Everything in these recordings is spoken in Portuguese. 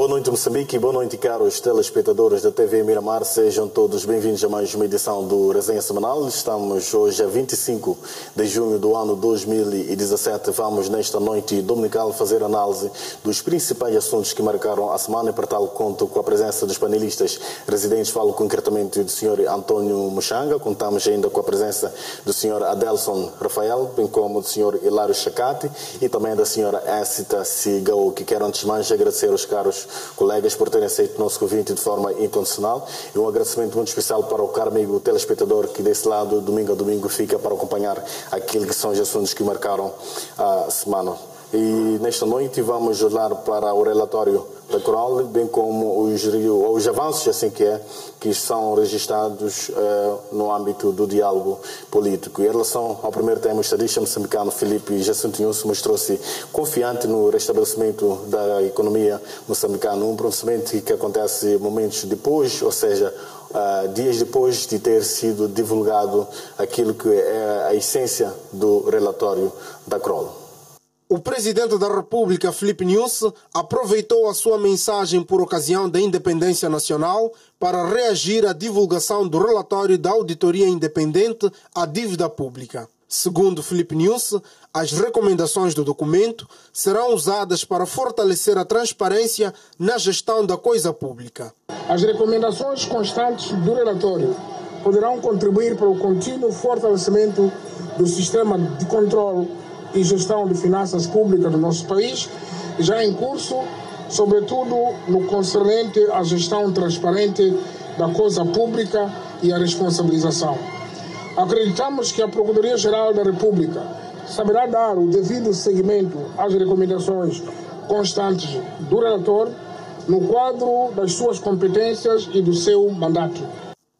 Boa noite, Moçambique, e boa noite, caros telespectadores da TV Miramar. Sejam todos bem-vindos a mais uma edição do Resenha Semanal. Estamos hoje a 25 de junho do ano 2017. Vamos, nesta noite dominical, fazer análise dos principais assuntos que marcaram a semana. E, para tal, conto com a presença dos panelistas residentes. Falo concretamente do Sr. Antônio Muxanga. Contamos ainda com a presença do Sr. Adelson Rafael, bem como do Sr. Hilário Chacate e também da Sra. Écita Sigao, que quero antes de mais agradecer aos caros colegas por terem aceito o nosso convite de forma incondicional, e um agradecimento muito especial para o caro amigo telespectador que desse lado, domingo a domingo, fica para acompanhar aquilo que são os assuntos que marcaram a semana. E nesta noite vamos olhar para o relatório da CROL, bem como os avanços, assim que são registrados no âmbito do diálogo político. Em relação ao primeiro tema, o estadista moçambicano Filipe Jacinto Nyusi mostrou-se confiante no restabelecimento da economia moçambicana, um procedimento que acontece momentos depois, ou seja, dias depois de ter sido divulgado aquilo que é a essência do relatório da CROL. O presidente da República, Filipe Nyusi, aproveitou a sua mensagem por ocasião da independência nacional para reagir à divulgação do relatório da Auditoria Independente à Dívida Pública. Segundo Filipe Nyusi, as recomendações do documento serão usadas para fortalecer a transparência na gestão da coisa pública. As recomendações constantes do relatório poderão contribuir para o contínuo fortalecimento do sistema de controle e gestão de finanças públicas do nosso país, já em curso, sobretudo no concernente à gestão transparente da coisa pública e a responsabilização. Acreditamos que a Procuradoria-Geral da República saberá dar o devido seguimento às recomendações constantes do relator no quadro das suas competências e do seu mandato.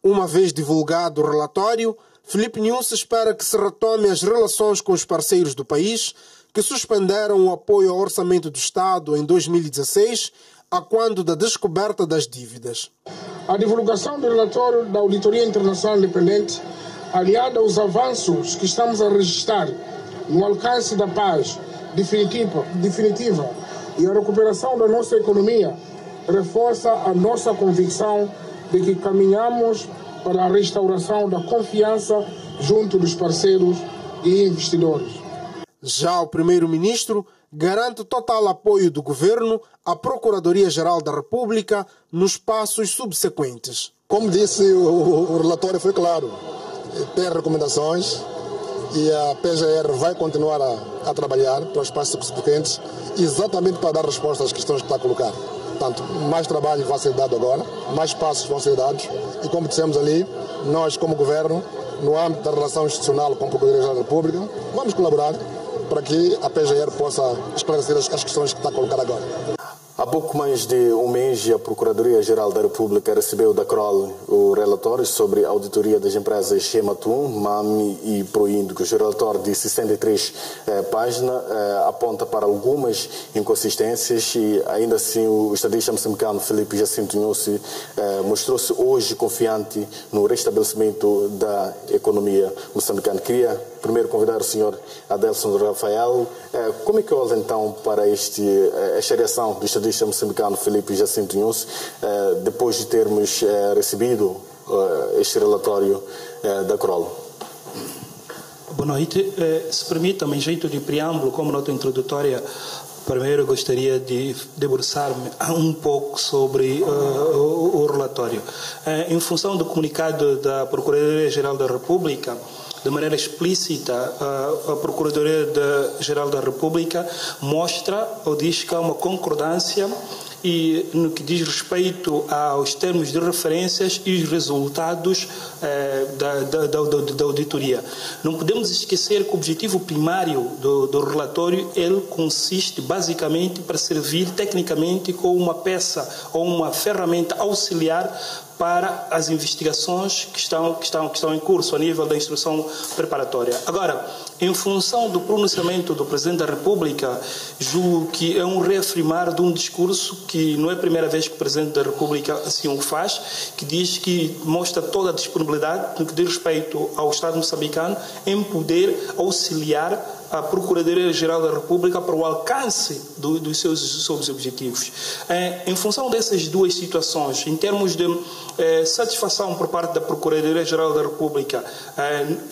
Uma vez divulgado o relatório, Filipe Nyusi espera que se retome as relações com os parceiros do país que suspenderam o apoio ao orçamento do Estado em 2016, a quando da descoberta das dívidas. A divulgação do relatório da Auditoria Internacional Independente, aliada aos avanços que estamos a registrar no alcance da paz definitiva e a recuperação da nossa economia, reforça a nossa convicção de que caminhamos para a restauração da confiança junto dos parceiros e investidores. Já o primeiro-ministro garante total apoio do governo à Procuradoria-Geral da República nos passos subsequentes. Como disse, o relatório foi claro. Tem recomendações e a PGR vai continuar a trabalhar para os passos subsequentes, exatamente para dar resposta às questões que está a colocar. Portanto, mais trabalho vai ser dado agora, mais passos vão ser dados e, como dissemos ali, nós, como Governo, no âmbito da relação institucional com a Procuradoria-Geral da República, vamos colaborar para que a PGR possa esclarecer as questões que está a colocar agora. Há pouco mais de um mês, a Procuradoria-Geral da República recebeu da CROL o relatório sobre a auditoria das empresas Gematum, MAMI e Proíndico. O relatório de 63 páginas aponta para algumas inconsistências e, ainda assim, o estadista moçambicano Filipe Jacinto Nyusi mostrou-se hoje confiante no restabelecimento da economia moçambicana. Queria primeiro convidar o Sr. Adelson Rafael. Como é que olha então para esta reação do estadista moçambicano Filipe Jacinto Nyusi depois de termos recebido este relatório da CROL? Boa noite. Se permita-me, em jeito de preâmbulo, como nota introdutória, primeiro gostaria de debruçar-me um pouco sobre o relatório. Em função do comunicado da Procuradoria-Geral da República, de maneira explícita, a Procuradoria-Geral da República mostra ou diz que há uma concordância e no que diz respeito aos termos de referências e os resultados da auditoria. Não podemos esquecer que o objetivo primário do relatório, ele consiste basicamente para servir tecnicamente como uma peça ou uma ferramenta auxiliar para as investigações que estão em curso a nível da instrução preparatória. Agora, em função do pronunciamento do Presidente da República, julgo que é um reafirmar de um discurso que não é a primeira vez que o Presidente da República assim o faz, que diz que mostra toda a disponibilidade no que diz respeito ao Estado moçambicano em poder auxiliar a Procuradoria-Geral da República para o alcance dos seus objetivos. Em função dessas duas situações, em termos de satisfação por parte da Procuradoria-Geral da República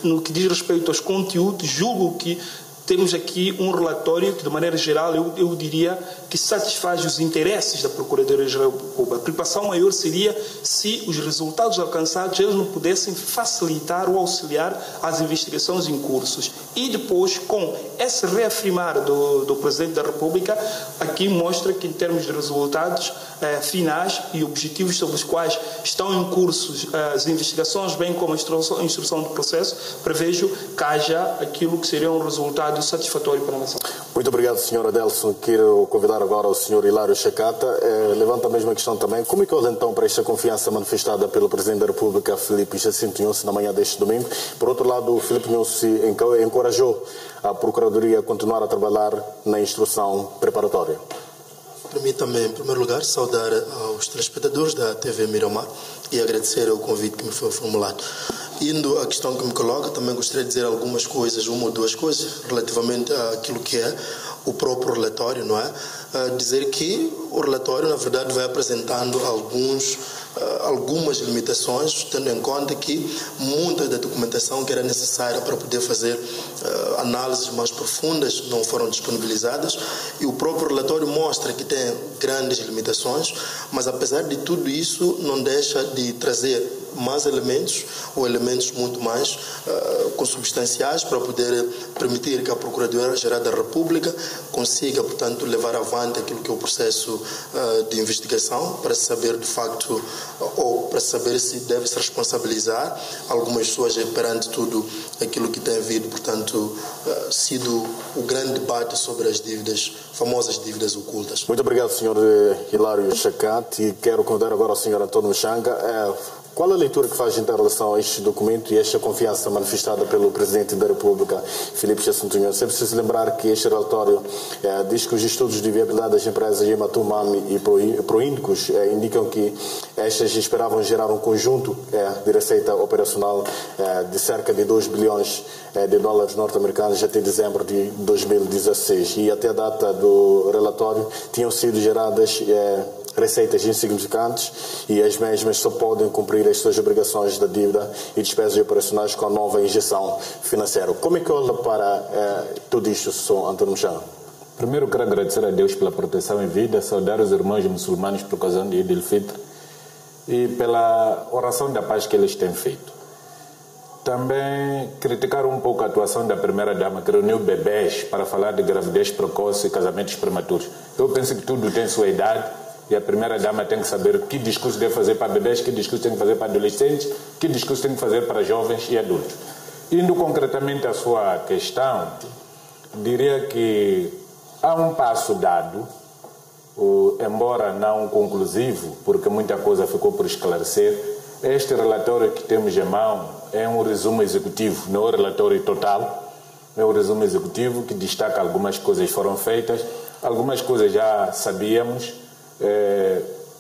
no que diz respeito aos conteúdos, julgo que temos aqui um relatório que, de maneira geral, eu diria que satisfaz os interesses da Procuradoria-Geral da República. A preocupação maior seria se os resultados alcançados eles não pudessem facilitar ou auxiliar as investigações em cursos. E depois, com esse reafirmar do Presidente da República, aqui mostra que, em termos de resultados finais e objetivos sobre os quais estão em cursos as investigações, bem como a instrução do processo, prevejo que haja aquilo que seria um resultado satisfatório para a nação. Muito obrigado, Sr. Adelson. Quero convidar agora o Sr. Hilário Chacata. Levanta a mesma questão também. Como é que olha então para esta confiança manifestada pelo Presidente da República, Filipe Jacinto Nyusi, na manhã deste domingo? Por outro lado, o Filipe Nyusi encorajou a Procuradoria a continuar a trabalhar na instrução preparatória. Permita-me, em primeiro lugar, saudar aos telespectadores da TV Miramar e agradecer o convite que me foi formulado. Indo à questão que me coloca, também gostaria de dizer algumas coisas, uma ou duas coisas, relativamente àquilo que é o próprio relatório, não é? Dizer que o relatório, na verdade, vai apresentando algumas limitações, tendo em conta que muita da documentação que era necessária para poder fazer análises mais profundas não foram disponibilizadas, e o próprio relatório mostra que tem grandes limitações, mas apesar de tudo isso não deixa de trazer mais elementos, ou elementos muito mais consubstanciais, para poder permitir que a Procuradoria-Geral da República consiga, portanto, levar avante aquilo que é o processo de investigação, para saber de facto, ou para saber se deve se responsabilizar algumas pessoas perante tudo aquilo que tem havido, portanto, sido o grande debate sobre as dívidas, famosas dívidas ocultas. Muito obrigado, Sr. Hilário Chacate, e quero convidar agora o Sr. António Xanga. Qual a leitura que faz em relação a este documento e esta confiança manifestada pelo Presidente da República, Filipe Jacinto Nyusi? É preciso lembrar que este relatório diz que os estudos de viabilidade das empresas Yematumami e Proíndicos indicam que estas esperavam gerar um conjunto de receita operacional de cerca de 2 bilhões de dólares norte-americanos até dezembro de 2016. E até a data do relatório tinham sido geradas receitas insignificantes e as mesmas só podem cumprir as suas obrigações da dívida e despesas operacionais com a nova injeção financeira. Como é que olha para tudo isto, Sr. António Xanga? Primeiro quero agradecer a Deus pela proteção em vida, saudar os irmãos muçulmanos por ocasião de Eid al-Fitr e pela oração da paz que eles têm feito. Também criticar um pouco a atuação da primeira-dama, que reuniu bebés para falar de gravidez precoce e casamentos prematuros. Eu penso que tudo tem sua idade, e a primeira-dama tem que saber que discurso deve fazer para bebês, que discurso tem que fazer para adolescentes, que discurso tem que fazer para jovens e adultos. Indo concretamente à sua questão, diria que há um passo dado, embora não conclusivo, porque muita coisa ficou por esclarecer. Este relatório que temos em mão é um resumo executivo, não é um relatório total, é um resumo executivo que destaca algumas coisas que foram feitas, algumas coisas já sabíamos,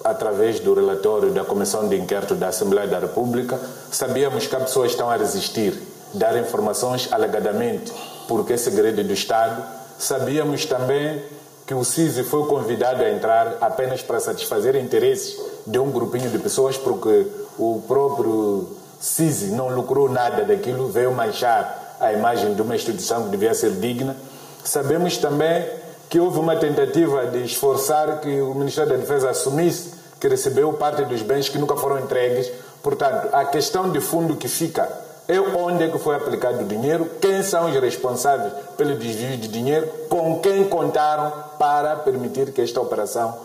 através do relatório da Comissão de Inquérito da Assembleia da República. Sabíamos que as pessoas estão a resistir, dar informações alegadamente porque é segredo do Estado. Sabíamos também que o CISI foi convidado a entrar apenas para satisfazer interesses de um grupinho de pessoas, porque o próprio CISI não lucrou nada daquilo, veio manchar a imagem de uma instituição que devia ser digna. Sabemos também que houve uma tentativa de esforçar que o Ministério da Defesa assumisse que recebeu parte dos bens que nunca foram entregues. Portanto, a questão de fundo que fica é onde é que foi aplicado o dinheiro, quem são os responsáveis pelo desvio de dinheiro, com quem contaram para permitir que esta operação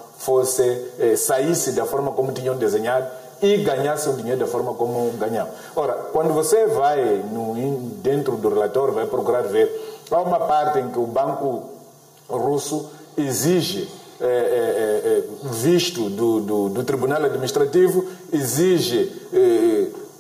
saísse da forma como tinham desenhado e ganhasse o dinheiro da forma como ganham. Ora, quando você vai dentro do relatório, vai procurar ver, há uma parte em que o Banco Russo exige visto do Tribunal Administrativo, exige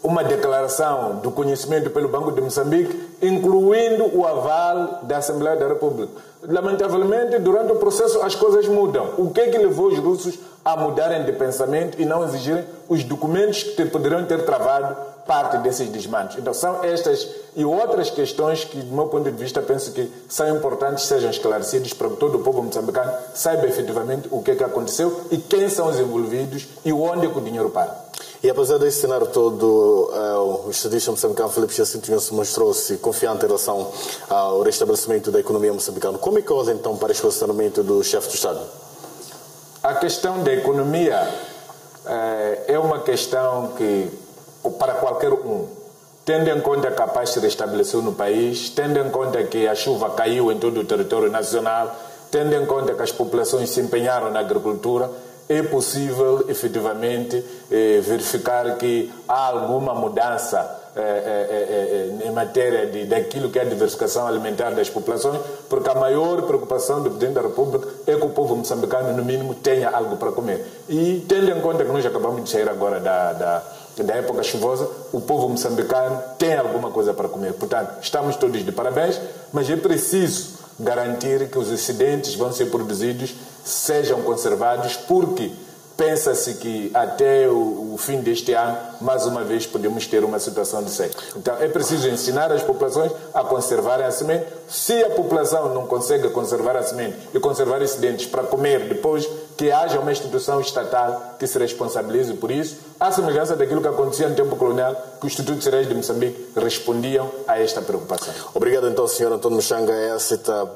uma declaração do conhecimento pelo Banco de Moçambique, incluindo o aval da Assembleia da República. Lamentavelmente, durante o processo, as coisas mudam. O que é que levou os russos a mudarem de pensamento e não exigirem os documentos que poderiam ter travado parte desses desmandos? Então, são estas e outras questões que, do meu ponto de vista, penso que são importantes, sejam esclarecidas para que todo o povo moçambicano saiba efetivamente o que é que aconteceu e quem são os envolvidos e onde é que o dinheiro para. E apesar desse cenário todo, o estadista moçambicano Filipe Jacinto Nhonse mostrou-se confiante em relação ao restabelecimento da economia moçambicana. Como é que olha então para o posicionamento do chefe do Estado? A questão da economia é uma questão que, para qualquer um, tendo em conta que a paz se restabeleceu no país, tendo em conta que a chuva caiu em todo o território nacional, tendo em conta que as populações se empenharam na agricultura, é possível, efetivamente, verificar que há alguma mudança em matéria daquilo que é a diversificação alimentar das populações, porque a maior preocupação do Presidente da República é que o povo moçambicano, no mínimo, tenha algo para comer. E, tendo em conta que nós acabamos de sair agora da época chuvosa, o povo moçambicano tem alguma coisa para comer. Portanto, estamos todos de parabéns, mas é preciso garantir que os excedentes vão ser produzidos, sejam conservados, porque pensa-se que até o fim deste ano, mais uma vez, podemos ter uma situação de seca. Então, é preciso ensinar as populações a conservarem a semente. Se a população não consegue conservar a semente e conservar excedentes para comer depois, que haja uma instituição estatal que se responsabilize por isso, à semelhança daquilo que acontecia no tempo colonial, que o Instituto de Cereais de Moçambique respondiam a esta preocupação. Obrigado então, Sr. Antônio Mchanga.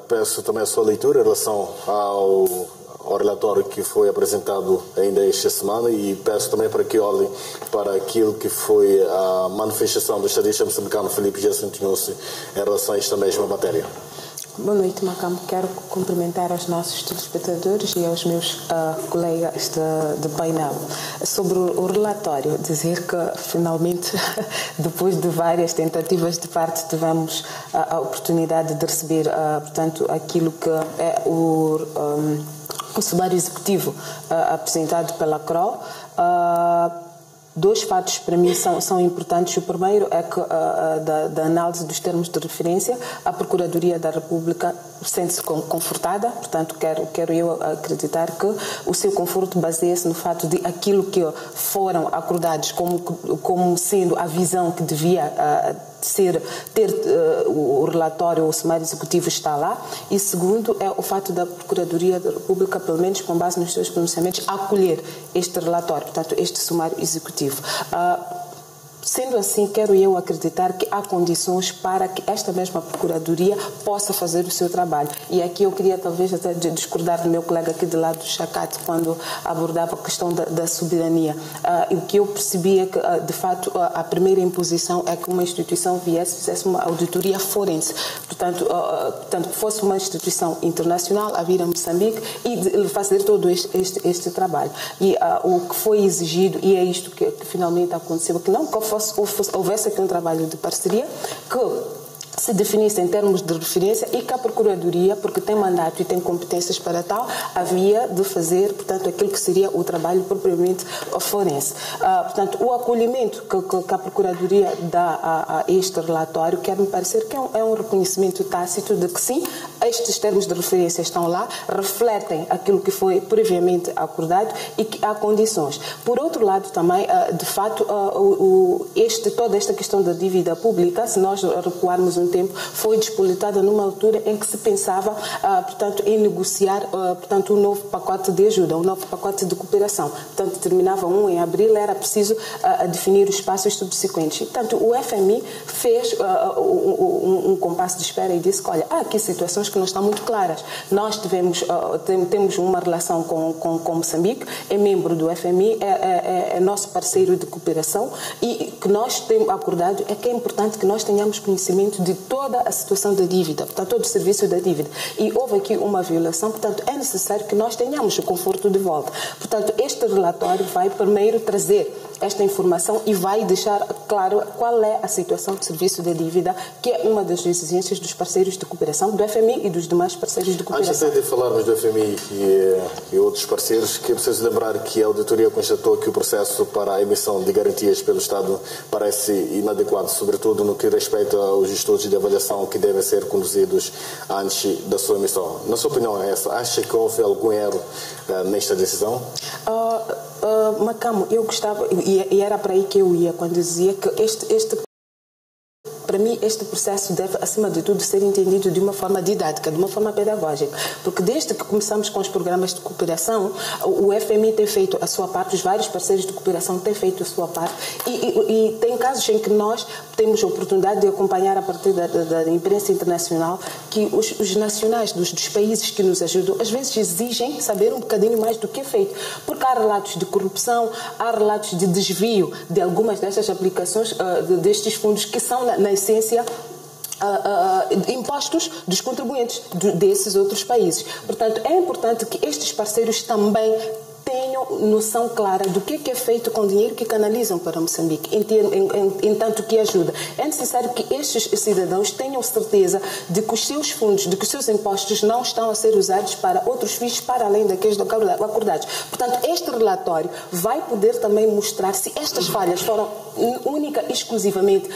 Peço também a sua leitura em relação ao relatório que foi apresentado ainda esta semana e peço também para que olhem para aquilo que foi a manifestação do estadista moçambicano Filipe Jacinto Nhonse em relação a esta mesma matéria. Boa noite, Macambo. Quero cumprimentar aos nossos telespectadores e aos meus colegas de painel. Sobre o relatório, dizer que finalmente, depois de várias tentativas de parte, tivemos a oportunidade de receber, portanto, aquilo que é o sumário executivo apresentado pela CRO. Dois fatos para mim são importantes. O primeiro é que da análise dos termos de referência, a Procuradoria da República sente-se confortada, portanto quero eu acreditar que o seu conforto baseia-se no fato de aquilo que foram acordados como sendo a visão que devia ter o relatório, o sumário executivo está lá, e segundo é o fato da Procuradoria da República, pelo menos com base nos seus pronunciamentos, acolher este relatório, portanto este sumário executivo. Sendo assim, quero eu acreditar que há condições para que esta mesma Procuradoria possa fazer o seu trabalho. E aqui eu queria talvez até discordar do meu colega aqui do lado do Chacate, quando abordava a questão da soberania. O que eu percebi é que, de fato, a primeira imposição é que uma instituição fizesse uma auditoria forense. Portanto, que fosse uma instituição internacional a vir a Moçambique e fazer todo este trabalho. E o que foi exigido, e é isto que finalmente aconteceu, que não houvesse aqui um trabalho de parceria que se definisse em termos de referência e que a Procuradoria, porque tem mandato e tem competências para tal, havia de fazer, portanto, aquilo que seria o trabalho propriamente forense. Portanto, o acolhimento que a Procuradoria dá a este relatório, quer-me parecer que é um reconhecimento tácito de que sim, estes termos de referência estão lá, refletem aquilo que foi previamente acordado e que há condições. Por outro lado, também, de fato, toda esta questão da dívida pública, se nós recuarmos um tempo, foi despolitada numa altura em que se pensava, portanto, em negociar, portanto, um novo pacote de ajuda, um novo pacote de cooperação. Portanto, terminava em abril, era preciso definir os passos subsequentes. Portanto, o FMI fez um compasso de espera e disse que, olha, há aqui situações que não estão muito claras. Nós temos uma relação com Moçambique, é membro do FMI, é nosso parceiro de cooperação e que nós temos acordado é que é importante que nós tenhamos conhecimento de toda a situação da dívida, portanto, todo o serviço da dívida. E houve aqui uma violação, portanto, é necessário que nós tenhamos o conforto de volta. Portanto, este relatório vai primeiro trazer esta informação e vai deixar claro qual é a situação de serviço de dívida, que é uma das exigências dos parceiros de cooperação, do FMI e dos demais parceiros de cooperação. Antes de falarmos do FMI e outros parceiros, que é preciso lembrar que a auditoria constatou que o processo para a emissão de garantias pelo Estado parece inadequado, sobretudo no que respeita aos estudos de avaliação que devem ser conduzidos antes da sua emissão. Na sua opinião, acha que houve algum erro nesta decisão? Macamo, eu gostava, e era para aí que eu ia, quando dizia que para mim, este processo deve, acima de tudo, ser entendido de uma forma didática, de uma forma pedagógica. Porque desde que começamos com os programas de cooperação, o FMI tem feito a sua parte, os vários parceiros de cooperação têm feito a sua parte, e tem casos em que nós temos a oportunidade de acompanhar a partir da imprensa internacional que os nacionais dos países que nos ajudam, às vezes exigem saber um bocadinho mais do que é feito. Porque há relatos de corrupção, há relatos de desvio de algumas destas aplicações, destes fundos, que são, na essência, impostos dos contribuintes desses outros países. Portanto, é importante que estes parceiros também tenham noção clara do que é feito com o dinheiro que canalizam para Moçambique, em tanto que ajuda. É necessário que estes cidadãos tenham certeza de que os seus fundos, de que os seus impostos não estão a ser usados para outros fins, para além daqueles acordados. Portanto, este relatório vai poder também mostrar se estas falhas foram única e exclusivamente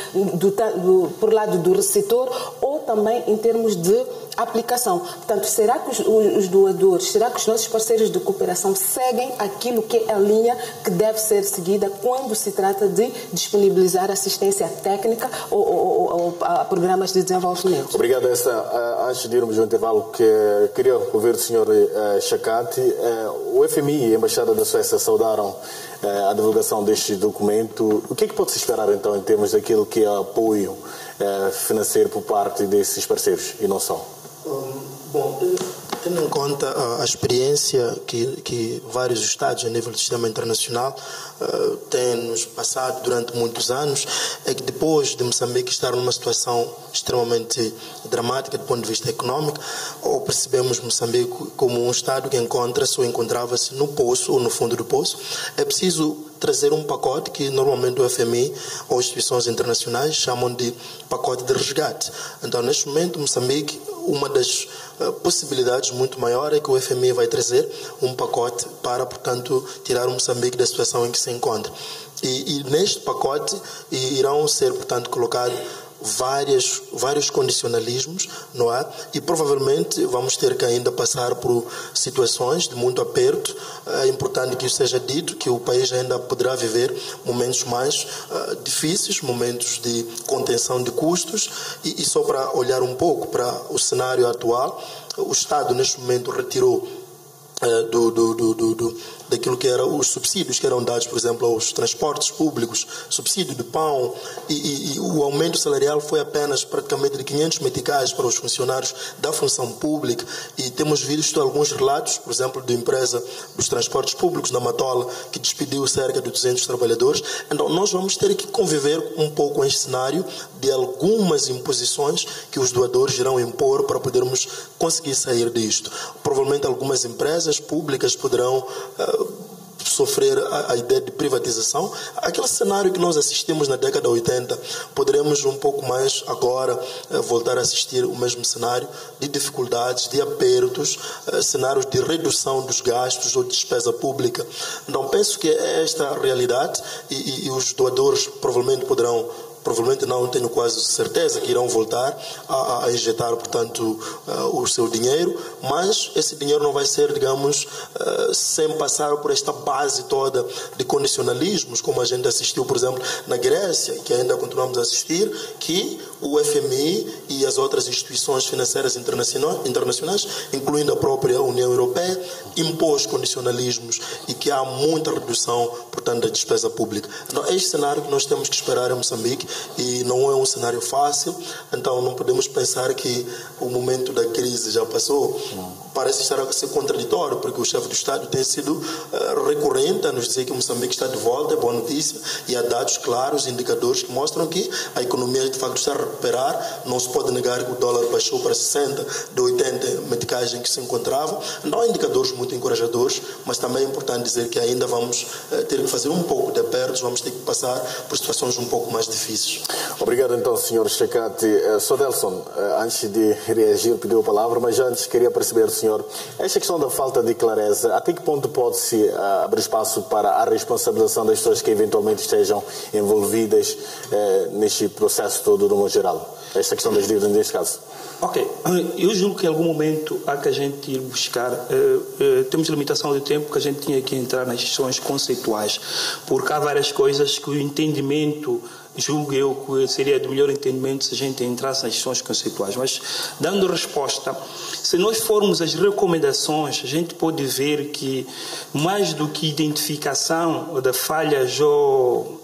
por lado do receptor ou também em termos de aplicação. Portanto, será que os doadores, será que os nossos parceiros de cooperação seguem aquilo que é a linha que deve ser seguida quando se trata de disponibilizar assistência técnica ou a programas de desenvolvimento? Obrigado. Antes de irmos ao intervalo, queria ouvir do Sr. Chakati. O FMI e a Embaixada da Suécia saudaram a divulgação deste documento. O que é que pode-se esperar, então, em termos daquilo que é apoio financeiro por parte desses parceiros, e não só? Bom, tendo em conta a experiência que vários Estados a nível do sistema internacional têm nos passado durante muitos anos, é que depois de Moçambique estar numa situação extremamente dramática do ponto de vista econômico, ou percebemos Moçambique como um Estado que encontra-se ou encontrava-se no poço ou no fundo do poço, é preciso trazer um pacote que normalmente o FMI ou instituições internacionais chamam de pacote de resgate. Então, neste momento, Moçambique, uma das possibilidades muito maior é que o FMI vai trazer um pacote para, portanto, tirar o Moçambique da situação em que se encontra. E neste pacote irão ser, portanto, colocados vários condicionalismos, não é? E provavelmente vamos ter que ainda passar por situações de muito aperto. É importante que isso seja dito, que o país ainda poderá viver momentos mais difíceis, momentos de contenção de custos, e só para olhar um pouco para o cenário atual, o Estado neste momento retirou daquilo que eram os subsídios que eram dados, por exemplo, aos transportes públicos, subsídio de pão, e o aumento salarial foi apenas praticamente de 500 meticais para os funcionários da função pública, e temos visto alguns relatos, por exemplo, da empresa dos transportes públicos na Matola, que despediu cerca de 200 trabalhadores. Então, nós vamos ter que conviver um pouco com este cenário de algumas imposições que os doadores irão impor para podermos conseguir sair disto. Provavelmente algumas empresas públicas poderão sofrer a ideia de privatização. Aquele cenário que nós assistimos na década de 80, poderemos um pouco mais agora voltar a assistir o mesmo cenário de dificuldades, de apertos, cenários de redução dos gastos ou de despesa pública. Então, penso que é esta a realidade, e os doadores provavelmente não, tenho quase certeza que irão voltar a injetar, portanto, o seu dinheiro, mas esse dinheiro não vai ser, digamos, sem passar por esta base toda de condicionalismos, como a gente assistiu, por exemplo, na Grécia, que ainda continuamos a assistir, que o FMI e as outras instituições financeiras internacionais, incluindo a própria União Europeia, impôs condicionalismos e que há muita redução, portanto, da despesa pública. Então, é este cenário que nós temos que esperar em Moçambique, e não é um cenário fácil, então não podemos pensar que o momento da crise já passou. Parece estar a ser contraditório, porque o chefe do Estado tem sido recorrente a nos dizer que Moçambique está de volta, é boa notícia, e há dados claros, indicadores que mostram que a economia de facto está a recuperar. Não se pode negar que o dólar baixou para 60, de 80 meticais em que se encontrava. Não há indicadores muito encorajadores, mas também é importante dizer que ainda vamos ter que fazer um pouco de apertos, vamos ter que passar por situações um pouco mais difíceis. Obrigado então, Sr. Checate. Sodelson, antes de reagir, pediu a palavra, mas antes queria perceber, senhor, esta questão da falta de clareza, até que ponto pode-se abrir espaço para a responsabilização das pessoas que eventualmente estejam envolvidas neste processo todo, no modo geral? Esta questão das dívidas neste caso. Ok, eu julgo que em algum momento há que a gente ir buscar, temos limitação de tempo que a gente tinha que entrar nas questões conceituais, porque há várias coisas que o entendimento, julgo eu que seria de melhor entendimento se a gente entrasse nas questões conceituais. Mas, dando resposta, se nós formos às recomendações, a gente pode ver que mais do que identificação de falhas ou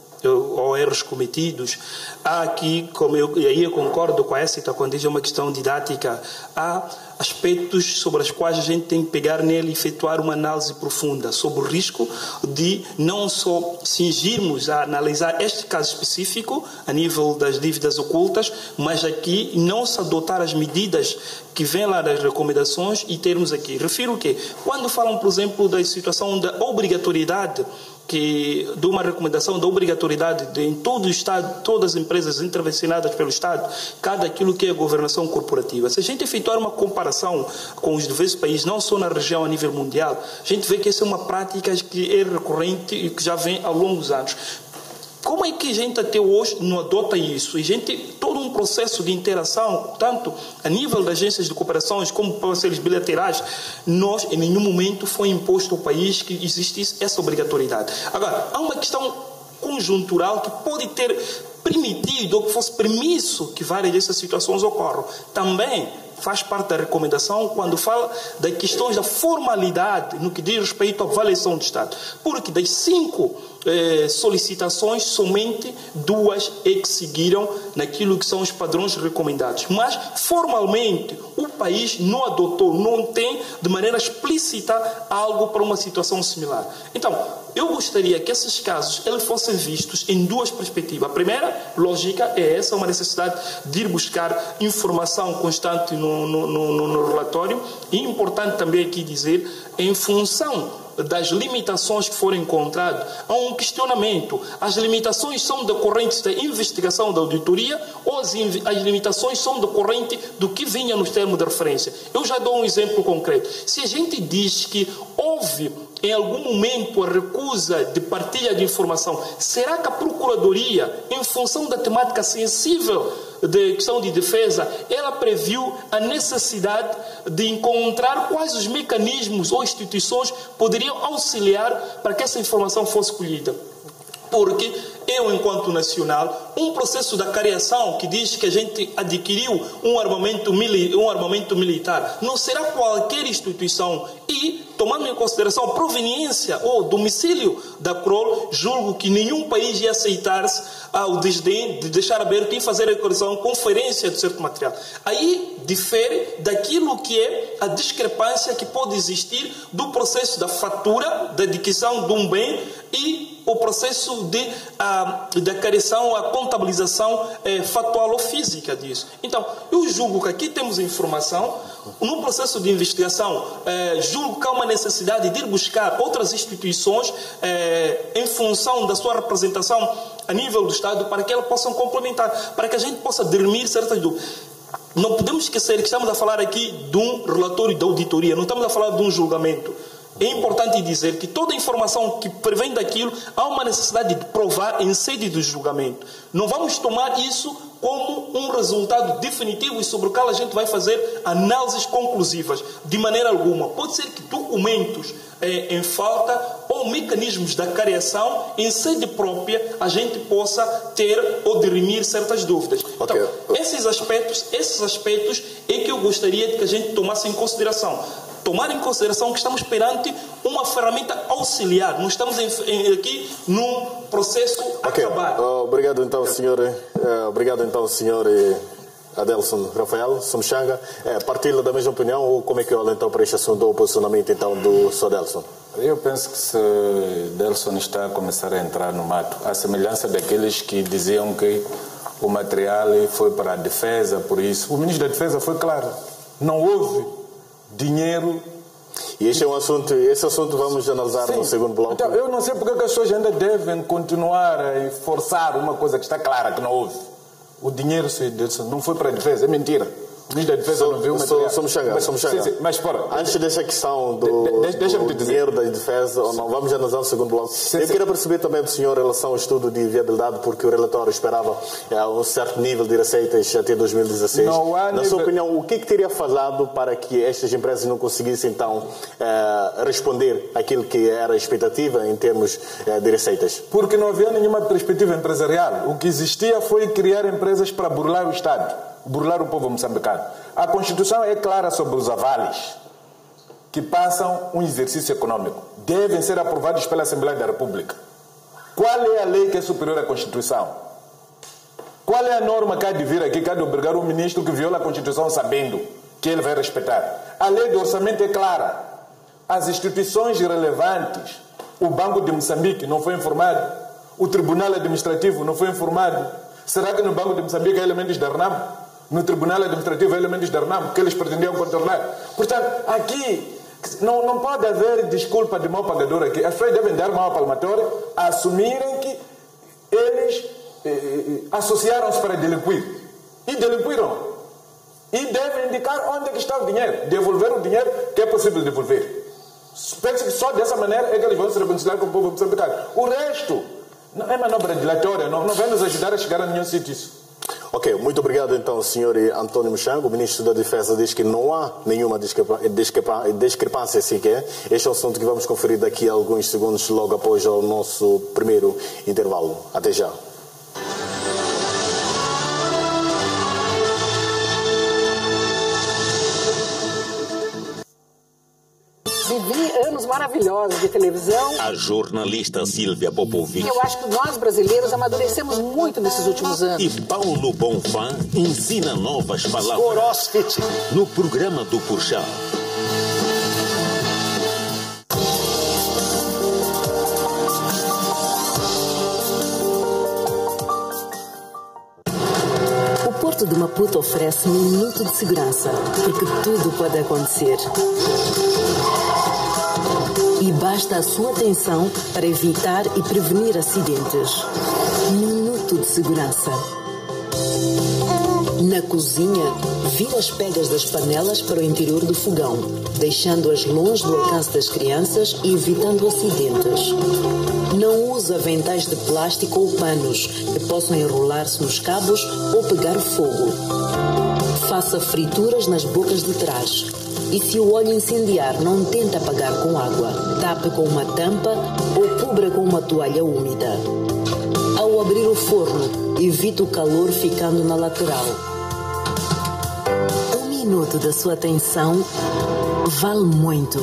erros cometidos, há aqui, e aí eu concordo com a Écita quando diz uma questão didática, há aspectos sobre os quais a gente tem que pegar nele e efetuar uma análise profunda sobre o risco de não só cingirmos a analisar este caso específico a nível das dívidas ocultas, mas aqui não se adotar as medidas que vêm lá das recomendações e termos aqui. Refiro o quê? Quando falam, por exemplo, da situação da obrigatoriedade, de uma recomendação da obrigatoriedade de, em todo o Estado, todas as empresas intervencionadas pelo Estado, cada aquilo que é a governação corporativa. Se a gente efetuar uma comparação com os diversos países, não só na região, a nível mundial, a gente vê que essa é uma prática que é recorrente e que já vem ao longo dos anos. Como é que a gente até hoje não adota isso? A gente todo um processo de interação, tanto a nível das agências de cooperações como parceiros bilaterais, nós em nenhum momento foi imposto ao país que existisse essa obrigatoriedade. Agora, há uma questão conjuntural que pode ter permitido ou que fosse permisso que várias dessas situações ocorram. Também faz parte da recomendação quando fala das questões da formalidade no que diz respeito à avaliação do Estado. Porque das 5 solicitações, somente 2 é que seguiram naquilo que são os padrões recomendados. Mas, formalmente, o país não adotou, não tem de maneira explícita algo para uma situação similar. Então, eu gostaria que esses casos eles fossem vistos em 2 perspectivas. A primeira lógica é essa, uma necessidade de ir buscar informação constante no relatório. E é importante também aqui dizer, em função das limitações que foram encontradas, há um questionamento. As limitações são decorrentes da investigação da auditoria ou as limitações são decorrentes do que vinha nos termos de referência? Eu já dou um exemplo concreto. Se a gente diz que houve em algum momento a recusa de partilha de informação, será que a Procuradoria, em função da temática sensível de questão de defesa, ela previu a necessidade de encontrar quais os mecanismos ou instituições poderiam auxiliar para que essa informação fosse colhida? Porque eu, enquanto nacional, um processo da cariação que diz que a gente adquiriu um armamento militar, não será qualquer instituição e, tomando em consideração a proveniência ou domicílio da CROL, julgo que nenhum país ia aceitar-se ao desdém de deixar aberto e fazer a conferência de certo material. Aí difere daquilo que é a discrepância que pode existir do processo da fatura, da adquisição de um bem e o processo da cariação, a contabilização factual ou física disso. Então, eu julgo que aqui temos informação, no processo de investigação, julgo que há uma necessidade de ir buscar outras instituições em função da sua representação a nível do Estado para que elas possam complementar, para que a gente possa dirimir certas dúvidas. Não podemos esquecer que estamos a falar aqui de um relatório de auditoria, não estamos a falar de um julgamento. É importante dizer que toda a informação que prevém daquilo há uma necessidade de provar em sede do julgamento. Não vamos tomar isso como um resultado definitivo e sobre o qual a gente vai fazer análises conclusivas. De maneira alguma. Pode ser que documentos em falta ou mecanismos da cariação em sede própria a gente possa ter ou dirimir certas dúvidas. Okay. Então, esses aspectos é que eu gostaria de que a gente tomasse em consideração. tomar em consideração que estamos perante uma ferramenta auxiliar. Não estamos aqui num processo a acabar. Obrigado então, senhor. Adelson Rafael Somchanga, partilha da mesma opinião ou como é que olha então para este assunto, o posicionamento então do Sr. Adelson? Eu penso que se Adelson está a começar a entrar no mato, à semelhança daqueles que diziam que o material foi para a defesa, por isso. O ministro da Defesa foi claro, não houve dinheiro. E esse assunto vamos analisar no segundo bloco. Então, eu não sei porque as pessoas ainda devem continuar a forçar uma coisa que está clara, que não houve. O dinheiro não foi para a defesa, é mentira. O ministro da Defesa não viu o material. Mas antes dessa questão do dinheiro da defesa, ou não, vamos analisar o segundo bloco. Eu queria perceber também do senhor em relação ao estudo de viabilidade, porque o relatório esperava um certo nível de receitas até 2016. Na sua opinião, o que teria falhado para que estas empresas não conseguissem então responder àquilo que era a expectativa em termos de receitas? Porque não havia nenhuma perspectiva empresarial. O que existia foi criar empresas para burlar o Estado, burlar o povo moçambicano. A Constituição é clara sobre os avales que passam um exercício econômico. Devem ser aprovados pela Assembleia da República. Qual é a lei que é superior à Constituição? Qual é a norma que há de vir aqui, que há de obrigar o ministro que viola a Constituição sabendo que ele vai respeitar? A lei do orçamento é clara. As instituições relevantes, o Banco de Moçambique não foi informado, o Tribunal Administrativo não foi informado. Será que no Banco de Moçambique há elementos da RNAM? No Tribunal Administrativo há elementos da RNAM que eles pretendiam controlar? Portanto, aqui não pode haver desculpa de mau pagador aqui. As pessoas devem dar uma palmatória a assumirem que eles associaram-se para delinquir. E delinquiram. E devem indicar onde é que está o dinheiro. Devolver o dinheiro que é possível devolver. Penso que só dessa maneira é que eles vão se reconciliar com o povo moçambicano. O resto não é manobra dilatória, não vai nos ajudar a chegar a nenhum sítio isso. Ok, muito obrigado então, senhor Antônio Mochango. O ministro da Defesa diz que não há nenhuma discrepância sequer. Este é o assunto que vamos conferir daqui a alguns segundos, logo após o nosso primeiro intervalo. Até já. Vivi anos maravilhosos de televisão. A jornalista Silvia Popovic. Eu acho que nós brasileiros amadurecemos muito nesses últimos anos. E Paulo Bonfá ensina novas palavras. CrossFit. No programa do Purchá. O Porto de Maputo oferece minuto de segurança, porque tudo pode acontecer. E basta a sua atenção para evitar e prevenir acidentes. Minuto de segurança. Na cozinha, vira as pegas das panelas para o interior do fogão, deixando-as longe do alcance das crianças e evitando acidentes. Não use aventais de plástico ou panos que possam enrolar-se nos cabos ou pegar fogo. Faça frituras nas bocas de trás. E se o óleo incendiar, não tente apagar com água. Tape com uma tampa ou cubra com uma toalha úmida. Ao abrir o forno, evite o calor ficando na lateral. Um minuto da sua atenção vale muito.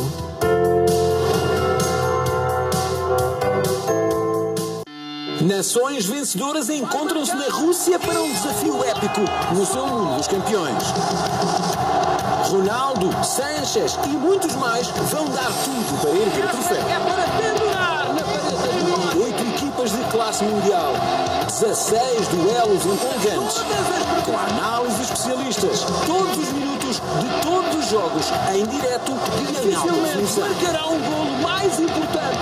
Nações vencedoras encontram-se na Rússia para um desafio épico no seu mundo dos campeões. Ronaldo, Sanches e muitos mais vão dar tudo para erguer o troféu. É para pendurar na parede. 8 equipas de classe mundial. 16 duelos empolgantes. Com a análise de especialistas. Todos os minutos de todos os jogos em direto e em alta definição. Marcará um golo mais importante.